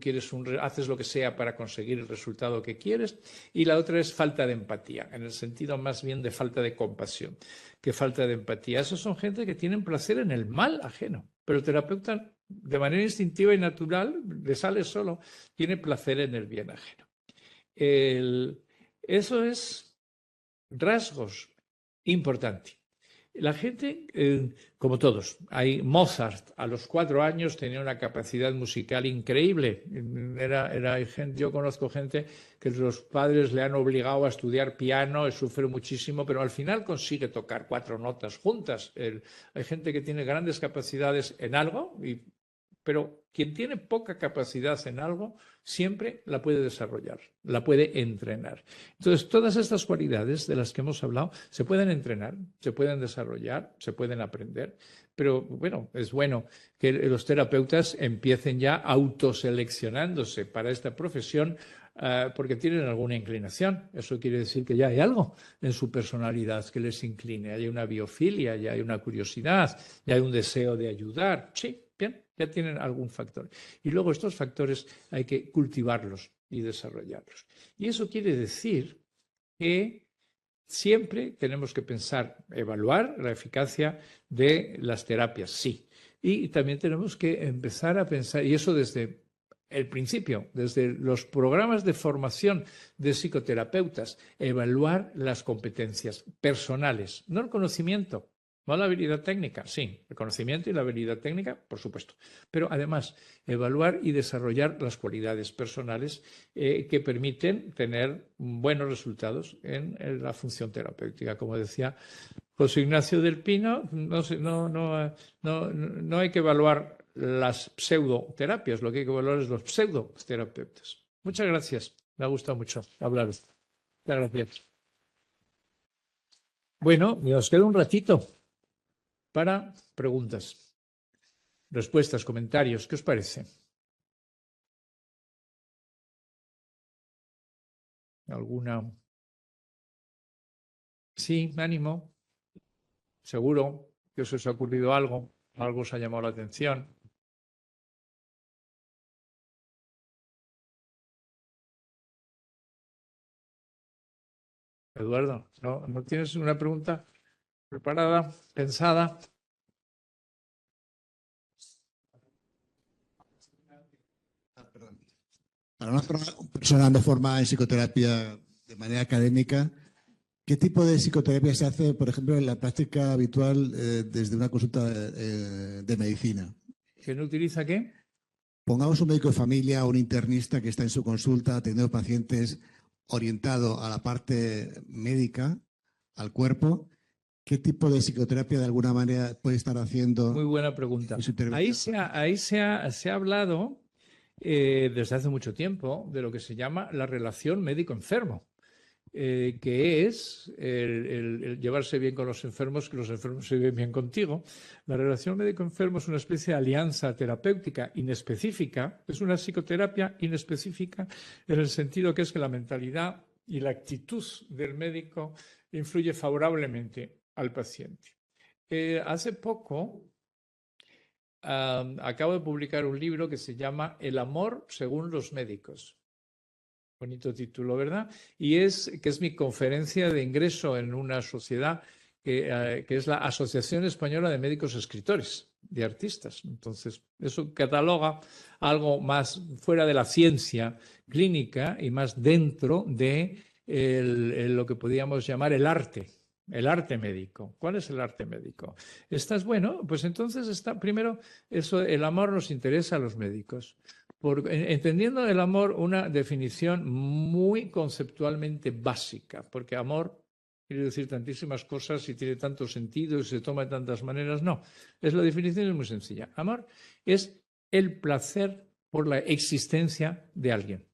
haces lo que sea para conseguir el resultado que quieres, y la otra es falta de empatía, en el sentido más bien de falta de compasión que falta de empatía. Esos son gente que tienen placer en el mal ajeno, pero el terapeuta, de manera instintiva y natural, le sale solo, tiene placer en el bien ajeno. Eso es rasgos importantes. La gente, como todos, Mozart a los 4 años tenía una capacidad musical increíble. Yo conozco gente que los padres le han obligado a estudiar piano, sufre muchísimo, pero al final consigue tocar 4 notas juntas. Hay gente que tiene grandes capacidades en algo, pero quien tiene poca capacidad en algo siempre la puede desarrollar, la puede entrenar. Entonces, todas estas cualidades de las que hemos hablado se pueden entrenar, se pueden desarrollar, se pueden aprender, pero bueno, es bueno que los terapeutas empiecen ya autoseleccionándose para esta profesión porque tienen alguna inclinación. Eso quiere decir que ya hay algo en su personalidad que les incline, hay una biofilia, ya hay una curiosidad, ya hay un deseo de ayudar. Sí, bien, ya tienen algún factor. Y luego estos factores hay que cultivarlos y desarrollarlos. Y eso quiere decir que siempre tenemos que pensar, evaluar la eficacia de las terapias, sí. Y también tenemos que empezar a pensar, y eso desde el principio, desde los programas de formación de psicoterapeutas, evaluar las competencias personales, no el conocimiento, No la habilidad técnica, sí, el conocimiento y la habilidad técnica, por supuesto. Pero además, evaluar y desarrollar las cualidades personales que permiten tener buenos resultados en la función terapéutica. Como decía José Ignacio del Pino, no hay que evaluar las pseudoterapias, lo que hay que evaluar es los pseudoterapeutas. Muchas gracias, me ha gustado mucho hablar. Muchas gracias. Bueno, nos queda un ratito para preguntas, respuestas, comentarios. ¿Qué os parece? ¿Alguna? Sí, ánimo. Seguro que os ha ocurrido algo, algo os ha llamado la atención. Eduardo, ¿no tienes una pregunta preparada, pensada? Perdón. Para una persona no formada en psicoterapia de manera académica, ¿qué tipo de psicoterapia se hace, por ejemplo, en la práctica habitual desde una consulta de medicina? ¿Que no utiliza qué? Pongamos un médico de familia o un internista que está en su consulta atendiendo pacientes orientado a la parte médica, al cuerpo. ¿Qué tipo de psicoterapia de alguna manera puede estar haciendo? Muy buena pregunta. Ahí se ha hablado desde hace mucho tiempo de lo que se llama la relación médico-enfermo, que es el llevarse bien con los enfermos, que los enfermos se lleven bien contigo. La relación médico-enfermo es una especie de alianza terapéutica inespecífica, es una psicoterapia inespecífica en el sentido que es que la mentalidad y la actitud del médico influye favorablemente al paciente. Hace poco acabo de publicar un libro que se llama El amor según los médicos. Bonito título, ¿verdad? Y que es mi conferencia de ingreso en una sociedad que es la Asociación Española de Médicos Escritores, de artistas. Entonces, eso cataloga algo más fuera de la ciencia clínica y más dentro de lo que podríamos llamar el arte médico. ¿Cuál es el arte médico? ¿Estás bueno? Pues entonces primero, el amor nos interesa a los médicos. Entendiendo el amor una definición muy conceptualmente básica, porque amor quiere decir tantísimas cosas y tiene tantos sentidos y se toma de tantas maneras. No, la definición es muy sencilla. Amor es el placer por la existencia de alguien,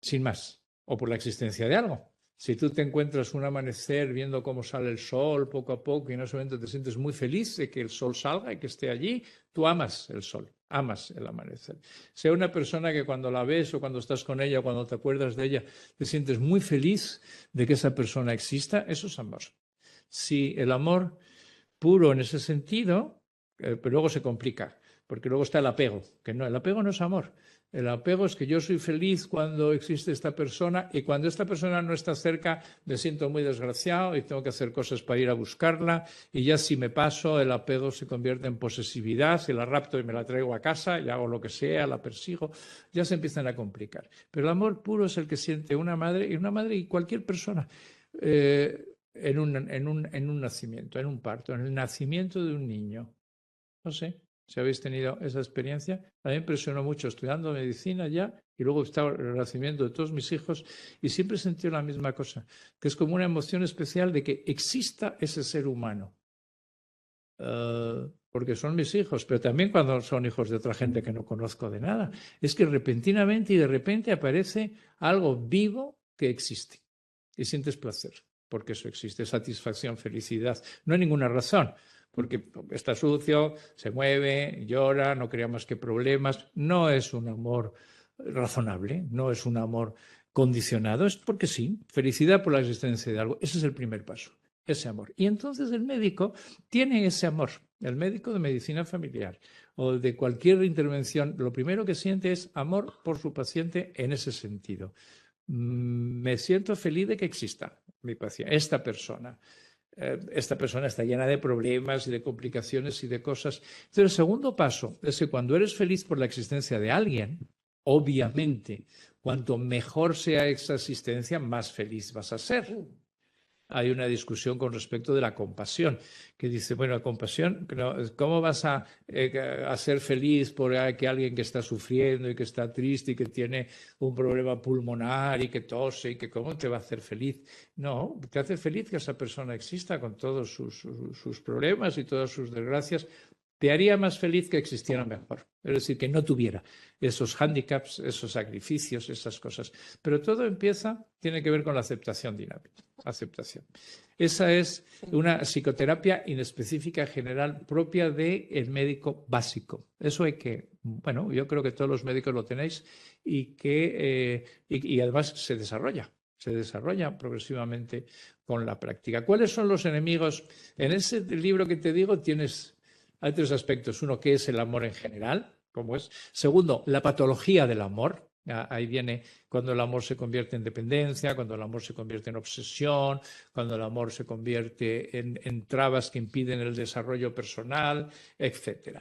sin más, o por la existencia de algo. Si tú te encuentras un amanecer viendo cómo sale el sol poco a poco y en ese momento te sientes muy feliz de que el sol salga y que esté allí, tú amas el sol, amas el amanecer. Sea una persona que cuando la ves o cuando estás con ella o cuando te acuerdas de ella, te sientes muy feliz de que esa persona exista, eso es amor. Si el amor puro en ese sentido, pero luego se complica, porque luego está el apego, que no, el apego no es amor. El apego es que yo soy feliz cuando existe esta persona y cuando esta persona no está cerca me siento muy desgraciado y tengo que hacer cosas para ir a buscarla y ya si me paso el apego se convierte en posesividad, si la rapto y me la traigo a casa y hago lo que sea, la persigo, ya se empiezan a complicar. Pero el amor puro es el que siente una madre y cualquier persona en un nacimiento, en un parto, en el nacimiento de un niño. No sé si habéis tenido esa experiencia. A mí me impresionó mucho estudiando medicina ya y luego estaba el nacimiento de todos mis hijos y siempre sentí la misma cosa, que es como una emoción especial de que exista ese ser humano. Porque son mis hijos, pero también cuando son hijos de otra gente que no conozco de nada. Es que repentinamente y de repente aparece algo vivo que existe y sientes placer porque eso existe, satisfacción, felicidad. No hay ninguna razón. Porque está sucio, se mueve, llora, no crea más que problemas. No es un amor razonable, no es un amor condicionado, es porque sí, felicidad por la existencia de algo. Ese es el primer paso, ese amor. Y entonces el médico tiene ese amor, el médico de medicina familiar o de cualquier intervención, lo primero que siente es amor por su paciente en ese sentido. Me siento feliz de que exista mi paciente, esta persona. Esta persona está llena de problemas y de complicaciones y de cosas. Entonces, el segundo paso es que cuando eres feliz por la existencia de alguien, obviamente, cuanto mejor sea esa existencia, más feliz vas a ser. hay una discusión con respecto de la compasión, que dice, bueno, la compasión, ¿cómo vas a ser feliz por que alguien que está sufriendo y que está triste y que tiene un problema pulmonar y que tose y que cómo te va a hacer feliz? No, te hace feliz que esa persona exista con todos sus problemas y todas sus desgracias. Te haría más feliz que existiera mejor, es decir, que no tuviera esos hándicaps, esos sacrificios, esas cosas. Pero todo tiene que ver con la aceptación dinámica. Aceptación. Esa es una psicoterapia inespecífica general propia del médico básico. Eso hay que, bueno, yo creo que todos los médicos lo tenéis y que y además se desarrolla progresivamente con la práctica. ¿Cuáles son los enemigos? En ese libro que te digo hay 3 aspectos. Uno, ¿qué es el amor en general? ¿Cómo es? Segundo, la patología del amor. Ahí viene cuando el amor se convierte en dependencia, cuando el amor se convierte en obsesión, cuando el amor se convierte en trabas que impiden el desarrollo personal, etc.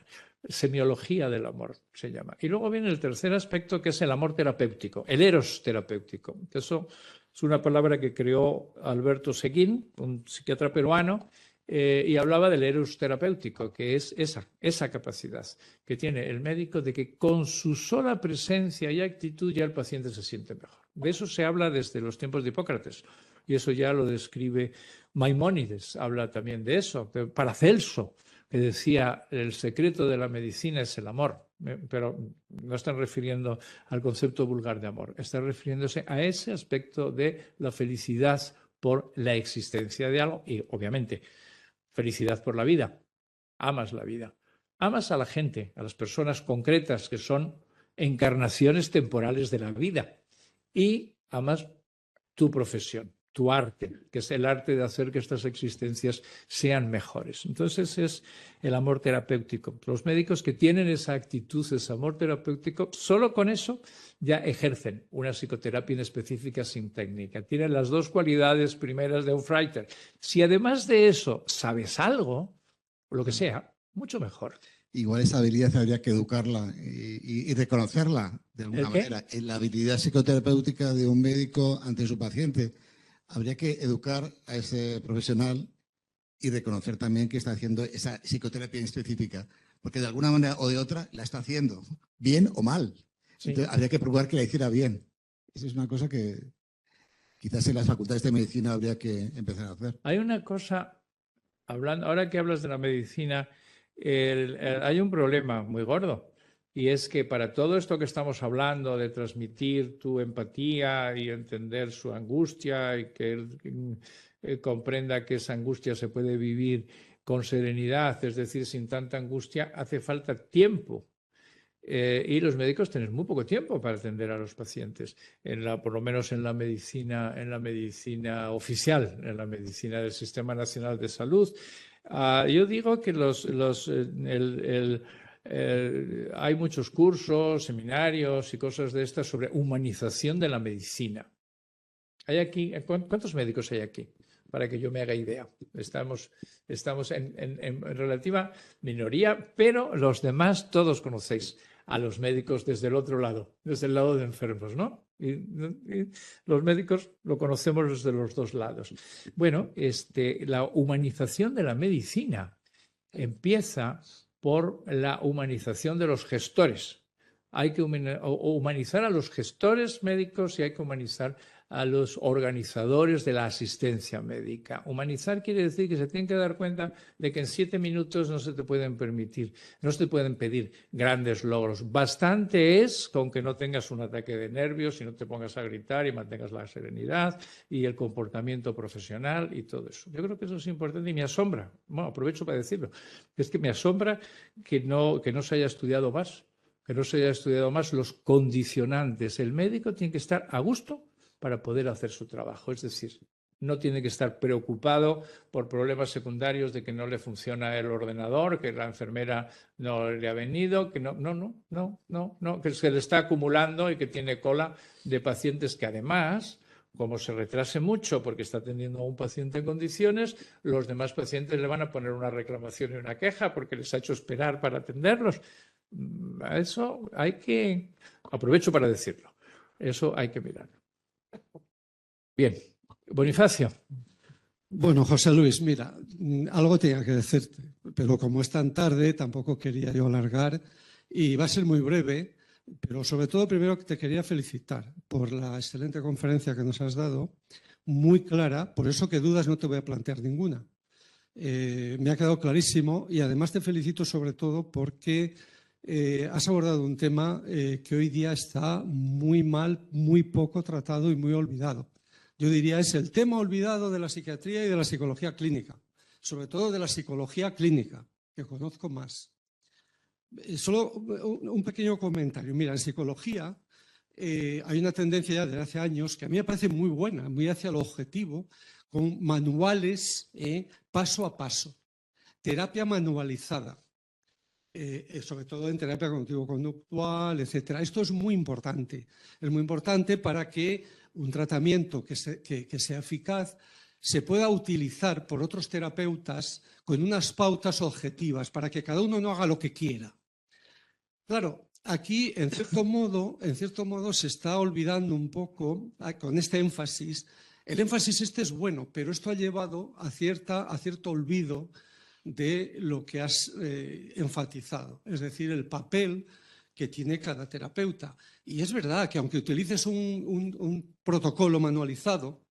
Semiología del amor se llama. Y luego viene el tercer aspecto, que es el amor terapéutico, el eros terapéutico. Eso es una palabra que creó Alberto Seguín, un psiquiatra peruano, y hablaba del eros terapéutico, que es esa capacidad que tiene el médico de que con su sola presencia y actitud ya el paciente se siente mejor. De eso se habla desde los tiempos de Hipócrates, y eso ya lo describe Maimónides, habla también de eso. Paracelso, que decía, el secreto de la medicina es el amor, pero no están refiriendo al concepto vulgar de amor, están refiriéndose a ese aspecto de la felicidad por la existencia de algo y, obviamente, felicidad por la vida. Amas la vida. Amas a la gente, a las personas concretas que son encarnaciones temporales de la vida. Y amas tu profesión, tu arte, que es el arte de hacer que estas existencias sean mejores. Entonces es el amor terapéutico. Los médicos que tienen esa actitud, ese amor terapéutico, solo con eso ya ejercen una psicoterapia específica sin técnica. Tienen las 2 cualidades primeras de un Freiter. Si además de eso sabes algo, lo que sea, mucho mejor. Igual esa habilidad habría que educarla y reconocerla de alguna manera. En la habilidad psicoterapéutica de un médico ante su paciente, habría que educar a ese profesional y reconocer también que está haciendo esa psicoterapia específica, porque de alguna manera o de otra la está haciendo, bien o mal. Sí. Entonces, habría que procurar que la hiciera bien. Esa es una cosa que quizás en las facultades de medicina habría que empezar a hacer. Hay una cosa, ahora que hablas de la medicina, hay un problema muy gordo, y es que para todo esto que estamos hablando de transmitir tu empatía y entender su angustia y que él comprenda que esa angustia se puede vivir con serenidad, es decir, sin tanta angustia, hace falta tiempo. Y los médicos tienen muy poco tiempo para atender a los pacientes, por lo menos en la medicina oficial, en la medicina del Sistema Nacional de Salud. Yo digo que hay muchos cursos, seminarios y cosas de estas sobre humanización de la medicina. ¿Cuántos médicos hay aquí? Para que yo me haga idea. Estamos en relativa minoría, pero los demás todos conocéis a los médicos desde el otro lado, desde el lado de enfermos, ¿no? Y los médicos lo conocemos desde los 2 lados. Bueno, la humanización de la medicina empieza por la humanización de los gestores. Hay que humanizar a los gestores médicos y hay que humanizar a los organizadores de la asistencia médica. Humanizar quiere decir que se tienen que dar cuenta de que en 7 minutos no se te pueden pedir grandes logros. Bastante es con que no tengas un ataque de nervios y no te pongas a gritar y mantengas la serenidad y el comportamiento profesional y todo eso. Yo creo que eso es importante y me asombra, bueno, aprovecho para decirlo, es que me asombra que no se haya estudiado más, los condicionantes. El médico tiene que estar a gusto para poder hacer su trabajo. Es decir, no tiene que estar preocupado por problemas secundarios de que no le funciona el ordenador, que la enfermera no le ha venido, que que se le está acumulando y que tiene cola de pacientes que además, como se retrase mucho porque está atendiendo a un paciente en condiciones, los demás pacientes le van a poner una reclamación y una queja porque les ha hecho esperar para atenderlos. Eso aprovecho para decirlo, eso hay que mirarlo. Bien, Bonifacio. Bueno, José Luis, mira, algo tenía que decirte, pero como es tan tarde, tampoco quería yo alargar y va a ser muy breve, pero sobre todo primero te quería felicitar por la excelente conferencia que nos has dado, muy clara, por eso que dudas no te voy a plantear ninguna. Me ha quedado clarísimo y además te felicito sobre todo porque has abordado un tema que hoy día está muy mal, muy poco tratado y muy olvidado. Yo diría es el tema olvidado de la psiquiatría y de la psicología clínica, sobre todo de la psicología clínica, que conozco más. Solo un pequeño comentario. Mira, en psicología hay una tendencia ya desde hace años que a mí me parece muy buena, muy hacia lo objetivo, con manuales paso a paso, terapia manualizada, sobre todo en terapia cognitivo-conductual, etc. Esto es muy importante para que un tratamiento que sea eficaz se pueda utilizar por otros terapeutas con unas pautas objetivas para que cada uno no haga lo que quiera. Claro, aquí en cierto modo se está olvidando un poco con este énfasis. El énfasis este es bueno, pero esto ha llevado a cierto olvido de lo que has enfatizado, es decir, el papel que tiene cada terapeuta. Y es verdad que aunque utilices un protocolo manualizado,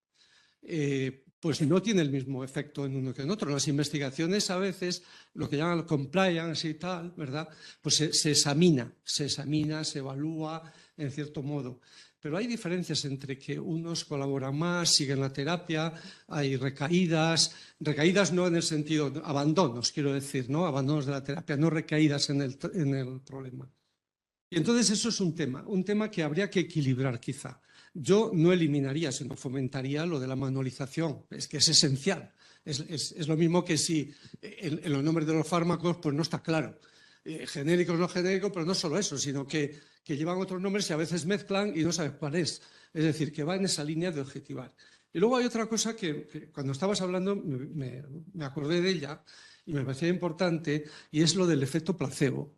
pues no tiene el mismo efecto en uno que en otro. Las investigaciones a veces, lo que llaman compliance y tal, ¿verdad? Pues se examina, se evalúa en cierto modo. Pero hay diferencias entre que unos colaboran más, siguen la terapia, hay recaídas no en el sentido, abandonos, quiero decir, ¿no? Abandonos de la terapia, no recaídas en el problema. Y entonces eso es un tema que habría que equilibrar quizá. Yo no eliminaría, sino fomentaría lo de la manualización, es que es esencial. Es lo mismo que si en los nombres de los fármacos pues no está claro. Genéricos, no genéricos, pero no solo eso, sino que llevan otros nombres y a veces mezclan y no sabes cuál es. Es decir, que va en esa línea de objetivar. Y luego hay otra cosa que cuando estabas hablando me acordé de ella y me parecía importante, y es lo del efecto placebo.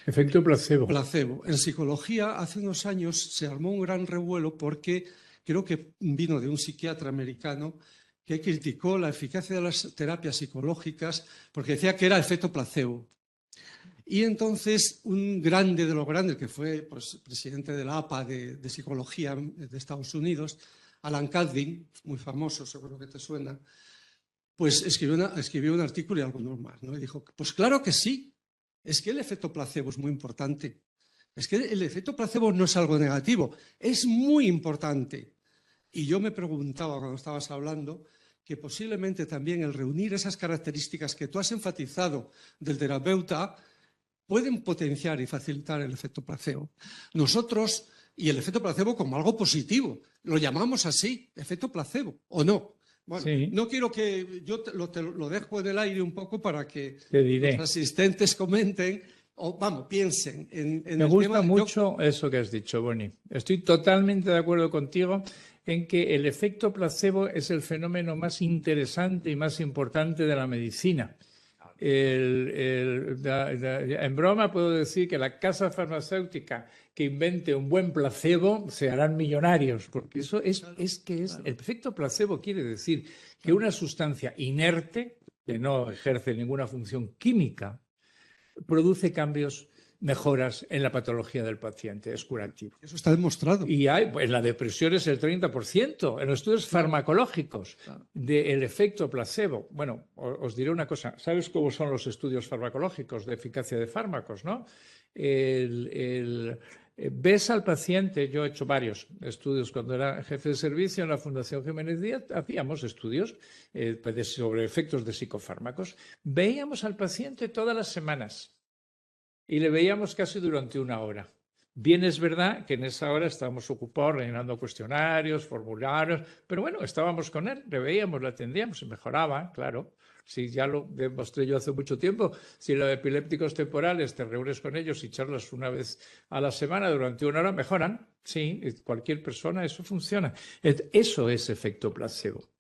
Efecto placebo. Placebo. En psicología, hace unos años se armó un gran revuelo porque creo que vino de un psiquiatra americano que criticó la eficacia de las terapias psicológicas porque decía que era efecto placebo. Y entonces un grande de los grandes, que fue pues, presidente de la APA de Psicología de Estados Unidos, Alan Kazin, muy famoso, seguro que te suena, pues escribió un artículo y algunos más, ¿no? Y dijo, pues claro que sí, es que el efecto placebo es muy importante. Es que el efecto placebo no es algo negativo, es muy importante. Y yo me preguntaba cuando estabas hablando que posiblemente también el reunir esas características que tú has enfatizado del terapeuta pueden potenciar y facilitar el efecto placebo. Nosotros, y el efecto placebo como algo positivo, lo llamamos así, efecto placebo, ¿o no? Bueno, sí. No quiero que yo te lo dejo en el aire un poco para que los asistentes comenten o, vamos, piensen en Me gusta mucho eso que has dicho, Boni. Estoy totalmente de acuerdo contigo en que el efecto placebo es el fenómeno más interesante y más importante de la medicina. En broma puedo decir que la casa farmacéutica que invente un buen placebo se harán millonarios, porque eso es el efecto placebo quiere decir que una sustancia inerte, que no ejerce ninguna función química, produce cambios, mejoras en la patología del paciente, es curativo. Eso está demostrado. Y en la depresión es el 30%, en los estudios farmacológicos del efecto placebo. Bueno, os diré una cosa, ¿sabes cómo son los estudios farmacológicos de eficacia de fármacos, no? Ves al paciente, yo he hecho varios estudios cuando era jefe de servicio en la Fundación Jiménez Díaz, hacíamos estudios sobre efectos de psicofármacos. Veíamos al paciente todas las semanas y le veíamos casi durante una hora. Bien es verdad que en esa hora estábamos ocupados rellenando cuestionarios, formularios, pero bueno, estábamos con él, le veíamos, le atendíamos y mejoraba, claro. Si ya lo demostré yo hace mucho tiempo, si los epilépticos temporales te reúnes con ellos y charlas una vez a la semana durante una hora, mejoran. Sí, cualquier persona, eso funciona. Eso es efecto placebo.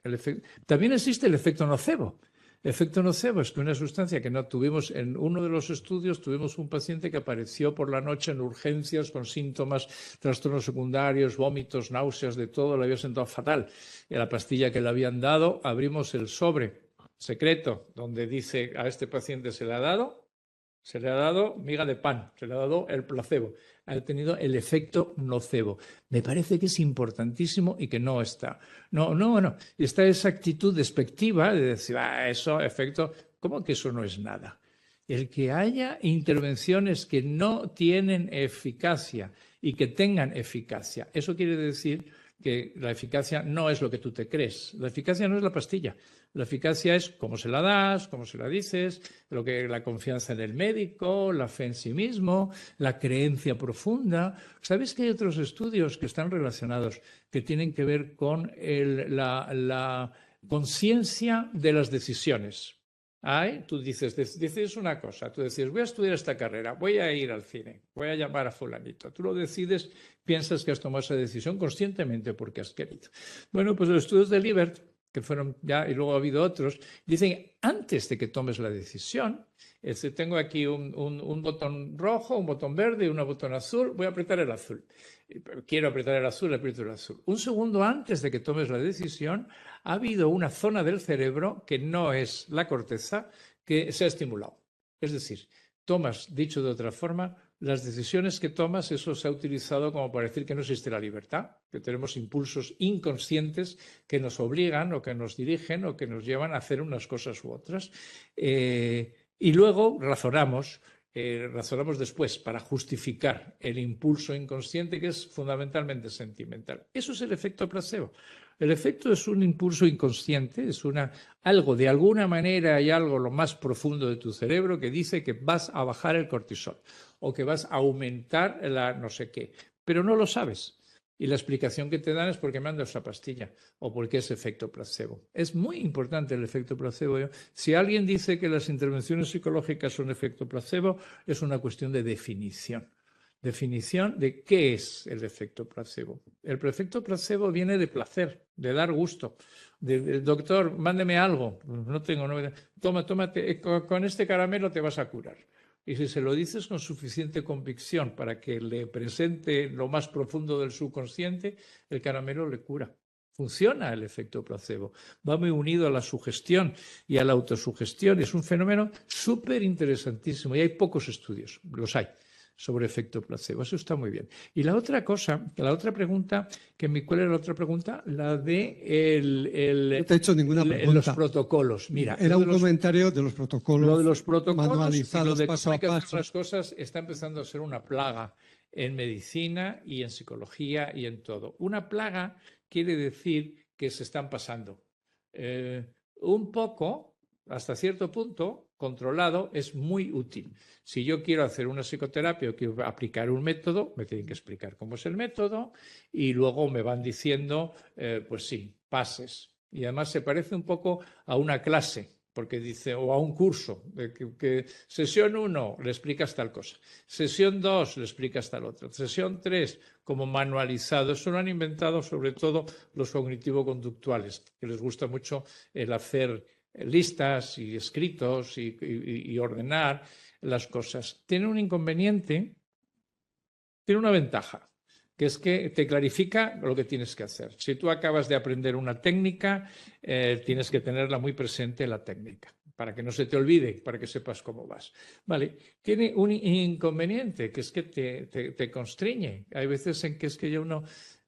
También existe el efecto nocebo. Efecto nocebo es que una sustancia que no tuvimos, en uno de los estudios tuvimos un paciente que apareció por la noche en urgencias con síntomas, trastornos secundarios, vómitos, náuseas, de todo, le había sentado fatal. Y la pastilla que le habían dado, abrimos el sobre secreto donde dice a este paciente se le ha dado miga de pan, se le ha dado el placebo, ha tenido el efecto nocebo. Me parece que es importantísimo y que no está. No. Está esa actitud despectiva de decir, eso, efecto, ¿cómo que eso no es nada? El que haya intervenciones que no tienen eficacia y que tengan eficacia, eso quiere decir que la eficacia no es lo que tú te crees. La eficacia no es la pastilla. La eficacia es cómo se la das, cómo se la dices, la confianza en el médico, la fe en sí mismo, la creencia profunda. ¿Sabéis que hay otros estudios que están relacionados, que tienen que ver con la conciencia de las decisiones? Tú dices una cosa, tú decides, voy a estudiar esta carrera, voy a ir al cine, voy a llamar a fulanito. Tú lo decides, piensas que has tomado esa decisión conscientemente porque has querido. Bueno, pues los estudios de Libert, que fueron ya, y luego ha habido otros, dicen, antes de que tomes la decisión, tengo aquí un botón rojo, un botón verde y un botón azul, voy a apretar el azul. Quiero apretar el azul, aprieto el azul. Un segundo antes de que tomes la decisión, ha habido una zona del cerebro que no es la corteza, que se ha estimulado. Es decir, tomas, dicho de otra forma, las decisiones que tomas, eso se ha utilizado como para decir que no existe la libertad, que tenemos impulsos inconscientes que nos obligan o que nos dirigen o que nos llevan a hacer unas cosas u otras. Y luego razonamos después para justificar el impulso inconsciente, que es fundamentalmente sentimental. Eso es el efecto placebo. El efecto es un impulso inconsciente, es algo, de alguna manera hay algo lo más profundo de tu cerebro que dice que vas a bajar el cortisol o que vas a aumentar la no sé qué, pero no lo sabes. Y la explicación que te dan es porque me han dado esa pastilla o porque es efecto placebo. Es muy importante el efecto placebo. Si alguien dice que las intervenciones psicológicas son efecto placebo, es una cuestión de definición. Definición de qué es el efecto placebo. El efecto placebo viene de placer, de dar gusto. Doctor, mándeme algo. No tengo, tómate, con este caramelo te vas a curar. Y si se lo dices con suficiente convicción para que le presente lo más profundo del subconsciente, el caramelo le cura. Funciona el efecto placebo. Va muy unido a la sugestión y a la autosugestión. Es un fenómeno súper interesantísimo y hay pocos estudios, los hay, sobre efecto placebo. Eso está muy bien. Y la otra cosa, la otra pregunta, ¿cuál era la otra pregunta? La de no te he hecho ninguna pregunta. Los protocolos. Mira, era un comentario de los protocolos. Lo de los protocolos manualizados, lo de paso a paso. Las cosas está empezando a ser una plaga en medicina y en psicología y en todo. Una plaga quiere decir que se están pasando. Un poco, hasta cierto punto, controlado, es muy útil. Si yo quiero hacer una psicoterapia o quiero aplicar un método, me tienen que explicar cómo es el método y luego me van diciendo, pues sí, pases. Y además se parece un poco a una clase, porque dice, o a un curso, que sesión 1 le explicas tal cosa, sesión 2 le explicas tal otra, sesión 3 como manualizado. Eso lo han inventado sobre todo los cognitivo-conductuales, que les gusta mucho el hacer listas y escritos y ordenar las cosas. Tiene un inconveniente, tiene una ventaja, que es que te clarifica lo que tienes que hacer. Si tú acabas de aprender una técnica, tienes que tenerla muy presente la técnica, para que no se te olvide, para que sepas cómo vas. Vale, tiene un inconveniente, que es que te constriñe. Hay veces en que es que ya uno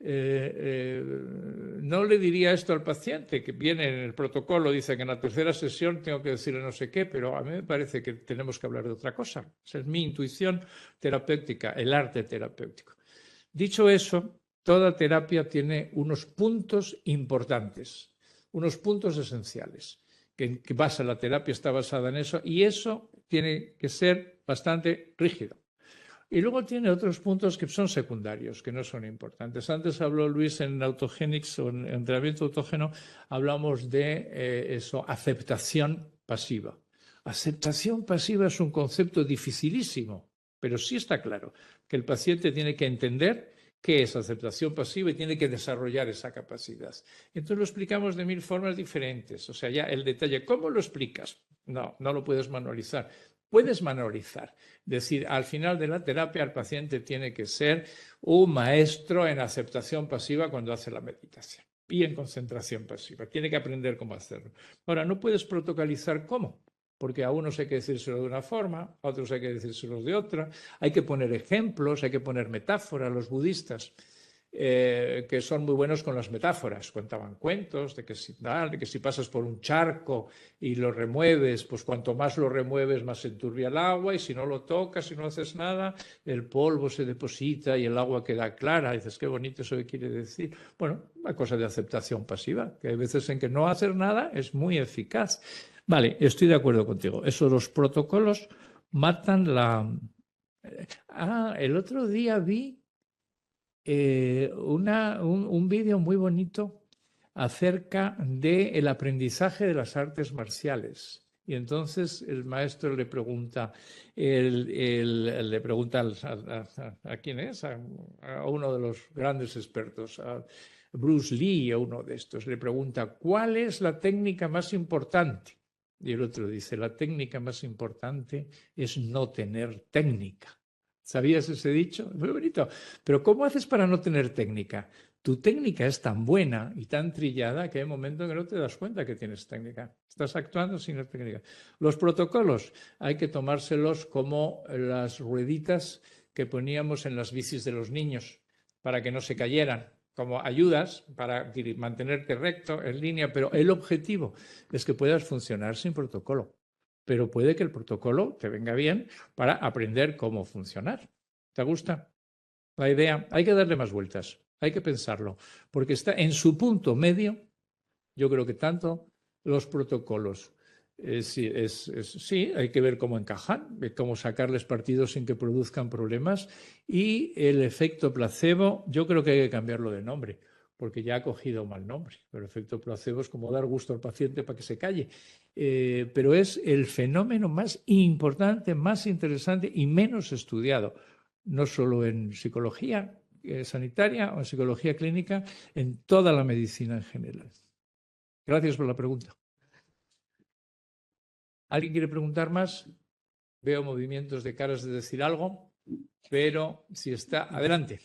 no le diría esto al paciente, que viene en el protocolo, dice que en la tercera sesión tengo que decirle no sé qué, pero a mí me parece que tenemos que hablar de otra cosa. Esa es mi intuición terapéutica, el arte terapéutico. Dicho eso, toda terapia tiene unos puntos importantes, unos puntos esenciales, que la terapia está basada en eso, y eso tiene que ser bastante rígido. Y luego tiene otros puntos que son secundarios, que no son importantes. Antes habló Luis en Autogenics o en entrenamiento autógeno, hablamos de aceptación pasiva. Aceptación pasiva es un concepto dificilísimo, pero sí está claro que el paciente tiene que entender qué es aceptación pasiva y tiene que desarrollar esa capacidad. Entonces lo explicamos de 1000 formas diferentes. O sea, ya el detalle, ¿cómo lo explicas? No lo puedes manualizar. Puedes manualizar. Es decir, al final de la terapia el paciente tiene que ser un maestro en aceptación pasiva cuando hace la meditación y en concentración pasiva. Tiene que aprender cómo hacerlo. Ahora, no puedes protocolizar cómo, porque a unos hay que decírselo de una forma, a otros hay que decírselo de otra. Hay que poner ejemplos, hay que poner metáforas. Los budistas, que son muy buenos con las metáforas, contaban cuentos de que si pasas por un charco y lo remueves, pues cuanto más lo remueves más se enturbia el agua, y si no lo tocas, si no haces nada, el polvo se deposita y el agua queda clara. Y dices, qué bonito eso que quiere decir. Bueno, una cosa de aceptación pasiva, que hay veces en que no hacer nada es muy eficaz. Vale, estoy de acuerdo contigo. Eso, los protocolos matan la... el otro día vi un vídeo muy bonito acerca del aprendizaje de las artes marciales. Y entonces el maestro le pregunta, le pregunta a quién es, a uno de los grandes expertos, a Bruce Lee, a uno de estos, le pregunta, ¿cuál es la técnica más importante? Y el otro dice, la técnica más importante es no tener técnica. ¿Sabías ese dicho? Muy bonito. Pero ¿cómo haces para no tener técnica? Tu técnica es tan buena y tan trillada que hay momentos en que no te das cuenta que tienes técnica. Estás actuando sin la técnica. Los protocolos hay que tomárselos como las rueditas que poníamos en las bicis de los niños para que no se cayeran, como ayudas para mantenerte recto, en línea, pero el objetivo es que puedas funcionar sin protocolo. Pero puede que el protocolo te venga bien para aprender cómo funcionar. ¿Te gusta la idea? Hay que darle más vueltas, hay que pensarlo, porque está en su punto medio. Yo creo que tanto los protocolos, sí, hay que ver cómo encajan, cómo sacarles partido sin que produzcan problemas, y el efecto placebo, yo creo que hay que cambiarlo de nombre, porque ya ha cogido mal nombre. El efecto placebo es como dar gusto al paciente para que se calle. Pero es el fenómeno más importante, más interesante y menos estudiado, no solo en psicología sanitaria o en psicología clínica, en toda la medicina en general. Gracias por la pregunta. ¿Alguien quiere preguntar más? Veo movimientos de caras de decir algo, pero si está, adelante.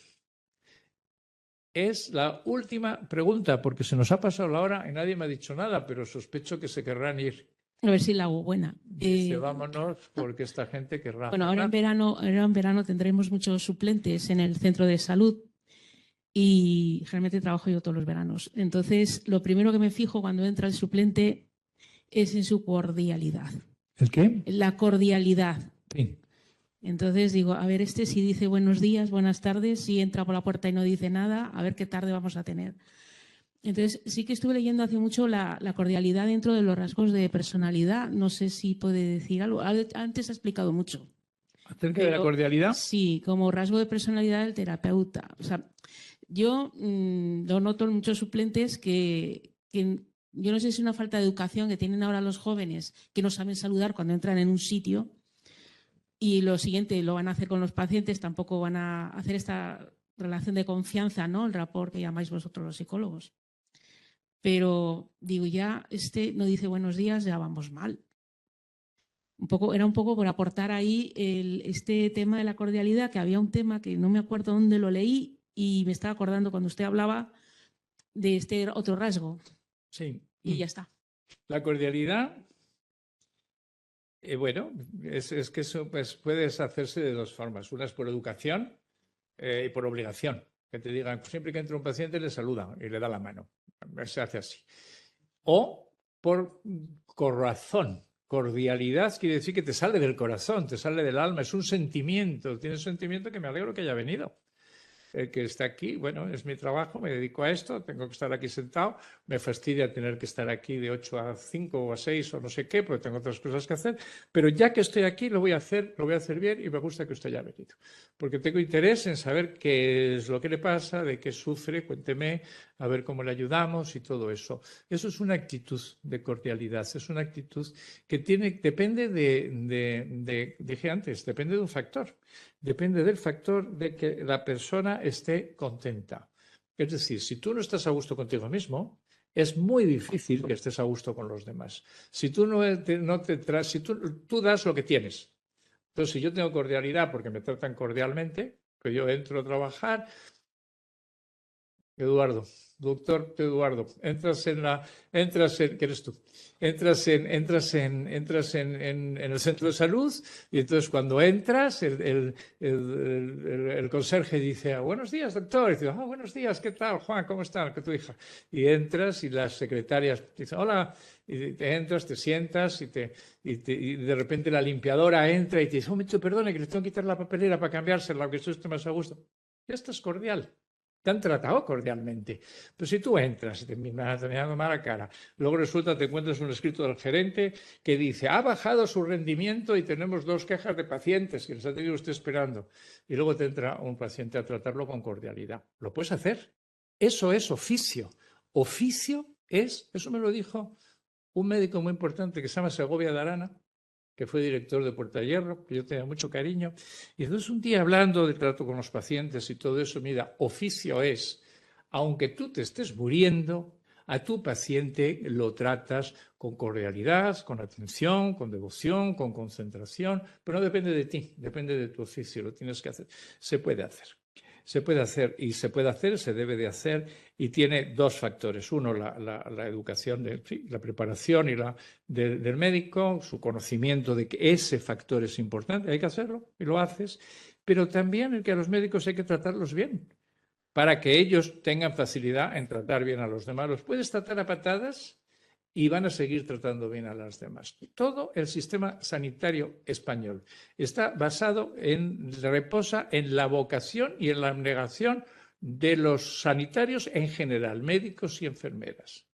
Es la última pregunta, porque se nos ha pasado la hora y nadie me ha dicho nada, pero sospecho que se querrán ir. A ver si la hago buena. Dice, vámonos, porque esta gente querrá. Bueno, ahora en verano tendremos muchos suplentes en el centro de salud y realmente trabajo yo todos los veranos. Entonces, lo primero que me fijo cuando entra el suplente es en su cordialidad. ¿El qué? La cordialidad. Sí. Entonces digo, a ver, si dice buenos días, buenas tardes, si entra por la puerta y no dice nada, a ver qué tarde vamos a tener. Entonces, sí que estuve leyendo hace mucho la cordialidad dentro de los rasgos de personalidad. No sé si puede decir algo. Antes ha explicado mucho. ¿Acerca de la cordialidad? Sí, como rasgo de personalidad del terapeuta. O sea, yo lo noto en muchos suplentes que yo no sé si es una falta de educación que tienen ahora los jóvenes que no saben saludar cuando entran en un sitio, y lo siguiente lo van a hacer con los pacientes, tampoco van a hacer esta relación de confianza, ¿no? El rapport que llamáis vosotros los psicólogos. Pero digo, ya no dice buenos días, ya vamos mal. Era un poco por aportar ahí este tema de la cordialidad, que había un tema que no me acuerdo dónde lo leí y me estaba acordando cuando usted hablaba de este otro rasgo. Sí. Y ya está. La cordialidad, bueno, es que eso pues, puedes hacerse de dos formas. Una es por educación y por obligación. Que te digan, siempre que entra un paciente le saluda y le da la mano. Se hace así. O por corazón. Cordialidad quiere decir que te sale del corazón, te sale del alma, es un sentimiento. Tienes un sentimiento que me alegro que haya venido. El que está aquí, bueno, es mi trabajo, me dedico a esto, tengo que estar aquí sentado, me fastidia tener que estar aquí de 8 a 5 o a 6 o no sé qué, porque tengo otras cosas que hacer, pero ya que estoy aquí lo voy a hacer bien y me gusta que usted haya venido, porque tengo interés en saber qué es lo que le pasa, de qué sufre, cuénteme, a ver cómo le ayudamos y todo eso. Eso es una actitud de cordialidad, es una actitud que depende dije antes, depende de un factor. Depende del factor de que la persona esté contenta. Es decir, si tú no estás a gusto contigo mismo, es muy difícil que estés a gusto con los demás. Si tú si tú das lo que tienes. Entonces, si yo tengo cordialidad porque me tratan cordialmente, pues yo entro a trabajar. Eduardo, doctor Eduardo, ¿qué eres tú? Entras en el centro de salud y entonces cuando entras el conserje dice, buenos días, doctor. Y dice, buenos días, ¿qué tal, Juan? ¿Cómo está tu hija? Y entras y las secretarias dicen, hola, y te entras, te sientas y de repente la limpiadora entra y te dice, un momento, perdone, que le tengo que quitar la papelera para cambiársela, aunque tú estés más a gusto. Ya estás cordial. Te han tratado cordialmente. Pero si tú entras y te miran mala cara, luego resulta que te encuentras un escrito del gerente que dice, ha bajado su rendimiento y tenemos 2 quejas de pacientes que les ha tenido usted esperando. Y luego te entra un paciente a tratarlo con cordialidad. Lo puedes hacer. Eso es oficio. Oficio es, eso me lo dijo un médico muy importante que se llama Segovia de Arana, que fue director de Puerta de Hierro, que yo tenía mucho cariño. Y entonces un día hablando de trato con los pacientes y todo eso, mira, oficio es, aunque tú te estés muriendo, a tu paciente lo tratas con cordialidad, con atención, con devoción, con concentración, pero no depende de ti, depende de tu oficio, lo tienes que hacer. Se puede hacer. Se puede hacer y se puede hacer, se debe de hacer y tiene 2 factores. Uno, la educación, la preparación del médico, su conocimiento de que ese factor es importante, hay que hacerlo y lo haces, pero también el que a los médicos hay que tratarlos bien para que ellos tengan facilidad en tratar bien a los demás. Los puedes tratar a patadas y van a seguir tratando bien a las demás. Todo el sistema sanitario español está basado reposa en la vocación y en la abnegación de los sanitarios en general, médicos y enfermeras.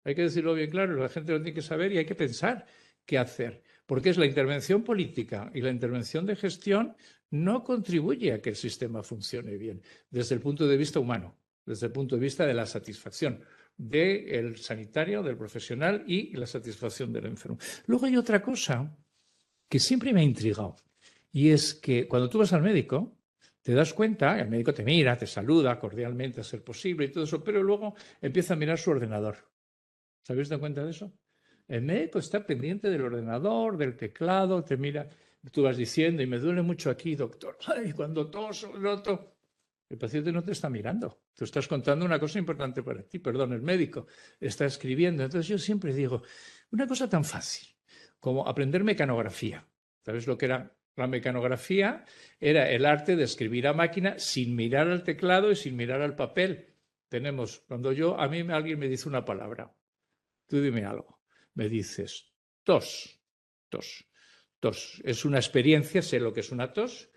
Hay que decirlo bien claro, la gente lo tiene que saber y hay que pensar qué hacer, porque es la intervención política y la intervención de gestión no contribuye a que el sistema funcione bien desde el punto de vista humano, desde el punto de vista de la satisfacción del sanitario, del profesional y la satisfacción del enfermo. Luego hay otra cosa que siempre me ha intrigado y es que cuando tú vas al médico te das cuenta, el médico te mira, te saluda cordialmente a ser posible y todo eso, pero luego empieza a mirar su ordenador. ¿Se habéis dado cuenta de eso? El médico está pendiente del ordenador, del teclado, te mira, tú vas diciendo, y me duele mucho aquí, doctor, ay, cuando toso, noto. El paciente no te está mirando. Tú estás contando una cosa importante para ti. Perdón, el médico está escribiendo. Entonces yo siempre digo, una cosa tan fácil como aprender mecanografía. ¿Sabes lo que era? La mecanografía era el arte de escribir a máquina sin mirar al teclado y sin mirar al papel. Tenemos, a mí alguien me dice una palabra. Tú dime algo. Me dices, tos. Es una experiencia, sé lo que es una tos.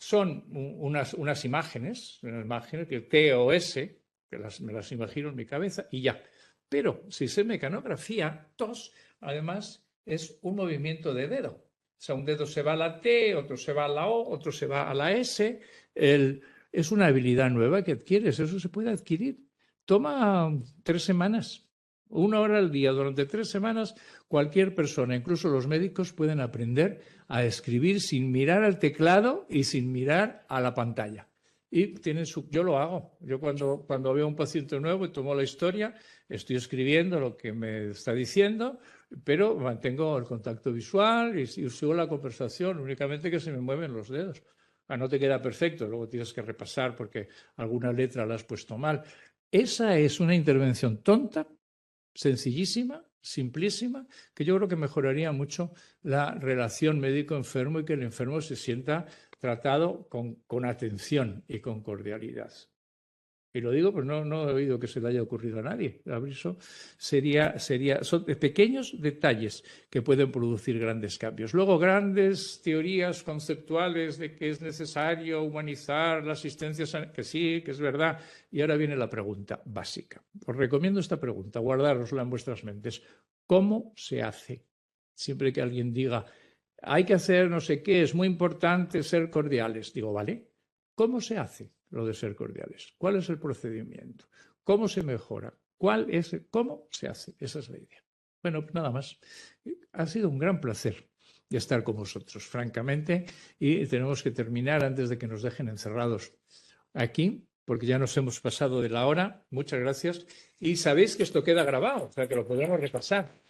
Son unas imágenes, que TOS, que me las imagino en mi cabeza y ya. Pero si sé mecanografía, tos, además, es un movimiento de dedo. O sea, un dedo se va a la T, otro se va a la O, otro se va a la S. Es una habilidad nueva que adquieres, eso se puede adquirir. Toma 3 semanas. 1 hora al día durante 3 semanas, cualquier persona, incluso los médicos, pueden aprender a escribir sin mirar al teclado y sin mirar a la pantalla. Y yo lo hago. Yo cuando veo a un paciente nuevo y tomo la historia, estoy escribiendo lo que me está diciendo, pero mantengo el contacto visual y sigo la conversación, únicamente que se me mueven los dedos. No te queda perfecto, luego tienes que repasar porque alguna letra la has puesto mal. Esa es una intervención tonta, sencillísima, simplísima, que yo creo que mejoraría mucho la relación médico-enfermo y que el enfermo se sienta tratado con atención y con cordialidad. Y lo digo, pues no he oído que se le haya ocurrido a nadie. Eso son pequeños detalles que pueden producir grandes cambios. Luego, grandes teorías conceptuales de que es necesario humanizar la asistencia sanitaria, que sí, que es verdad. Y ahora viene la pregunta básica. Os recomiendo esta pregunta, guardárosla en vuestras mentes. ¿Cómo se hace? Siempre que alguien diga, hay que hacer no sé qué, es muy importante ser cordiales. Digo, ¿vale? ¿Cómo se hace lo de ser cordiales? ¿Cuál es el procedimiento? ¿Cómo se mejora? ¿Cómo se hace? Esa es la idea. Bueno, nada más. Ha sido un gran placer estar con vosotros, francamente, y tenemos que terminar antes de que nos dejen encerrados aquí, porque ya nos hemos pasado de la hora. Muchas gracias. Y sabéis que esto queda grabado, o sea que lo podremos repasar.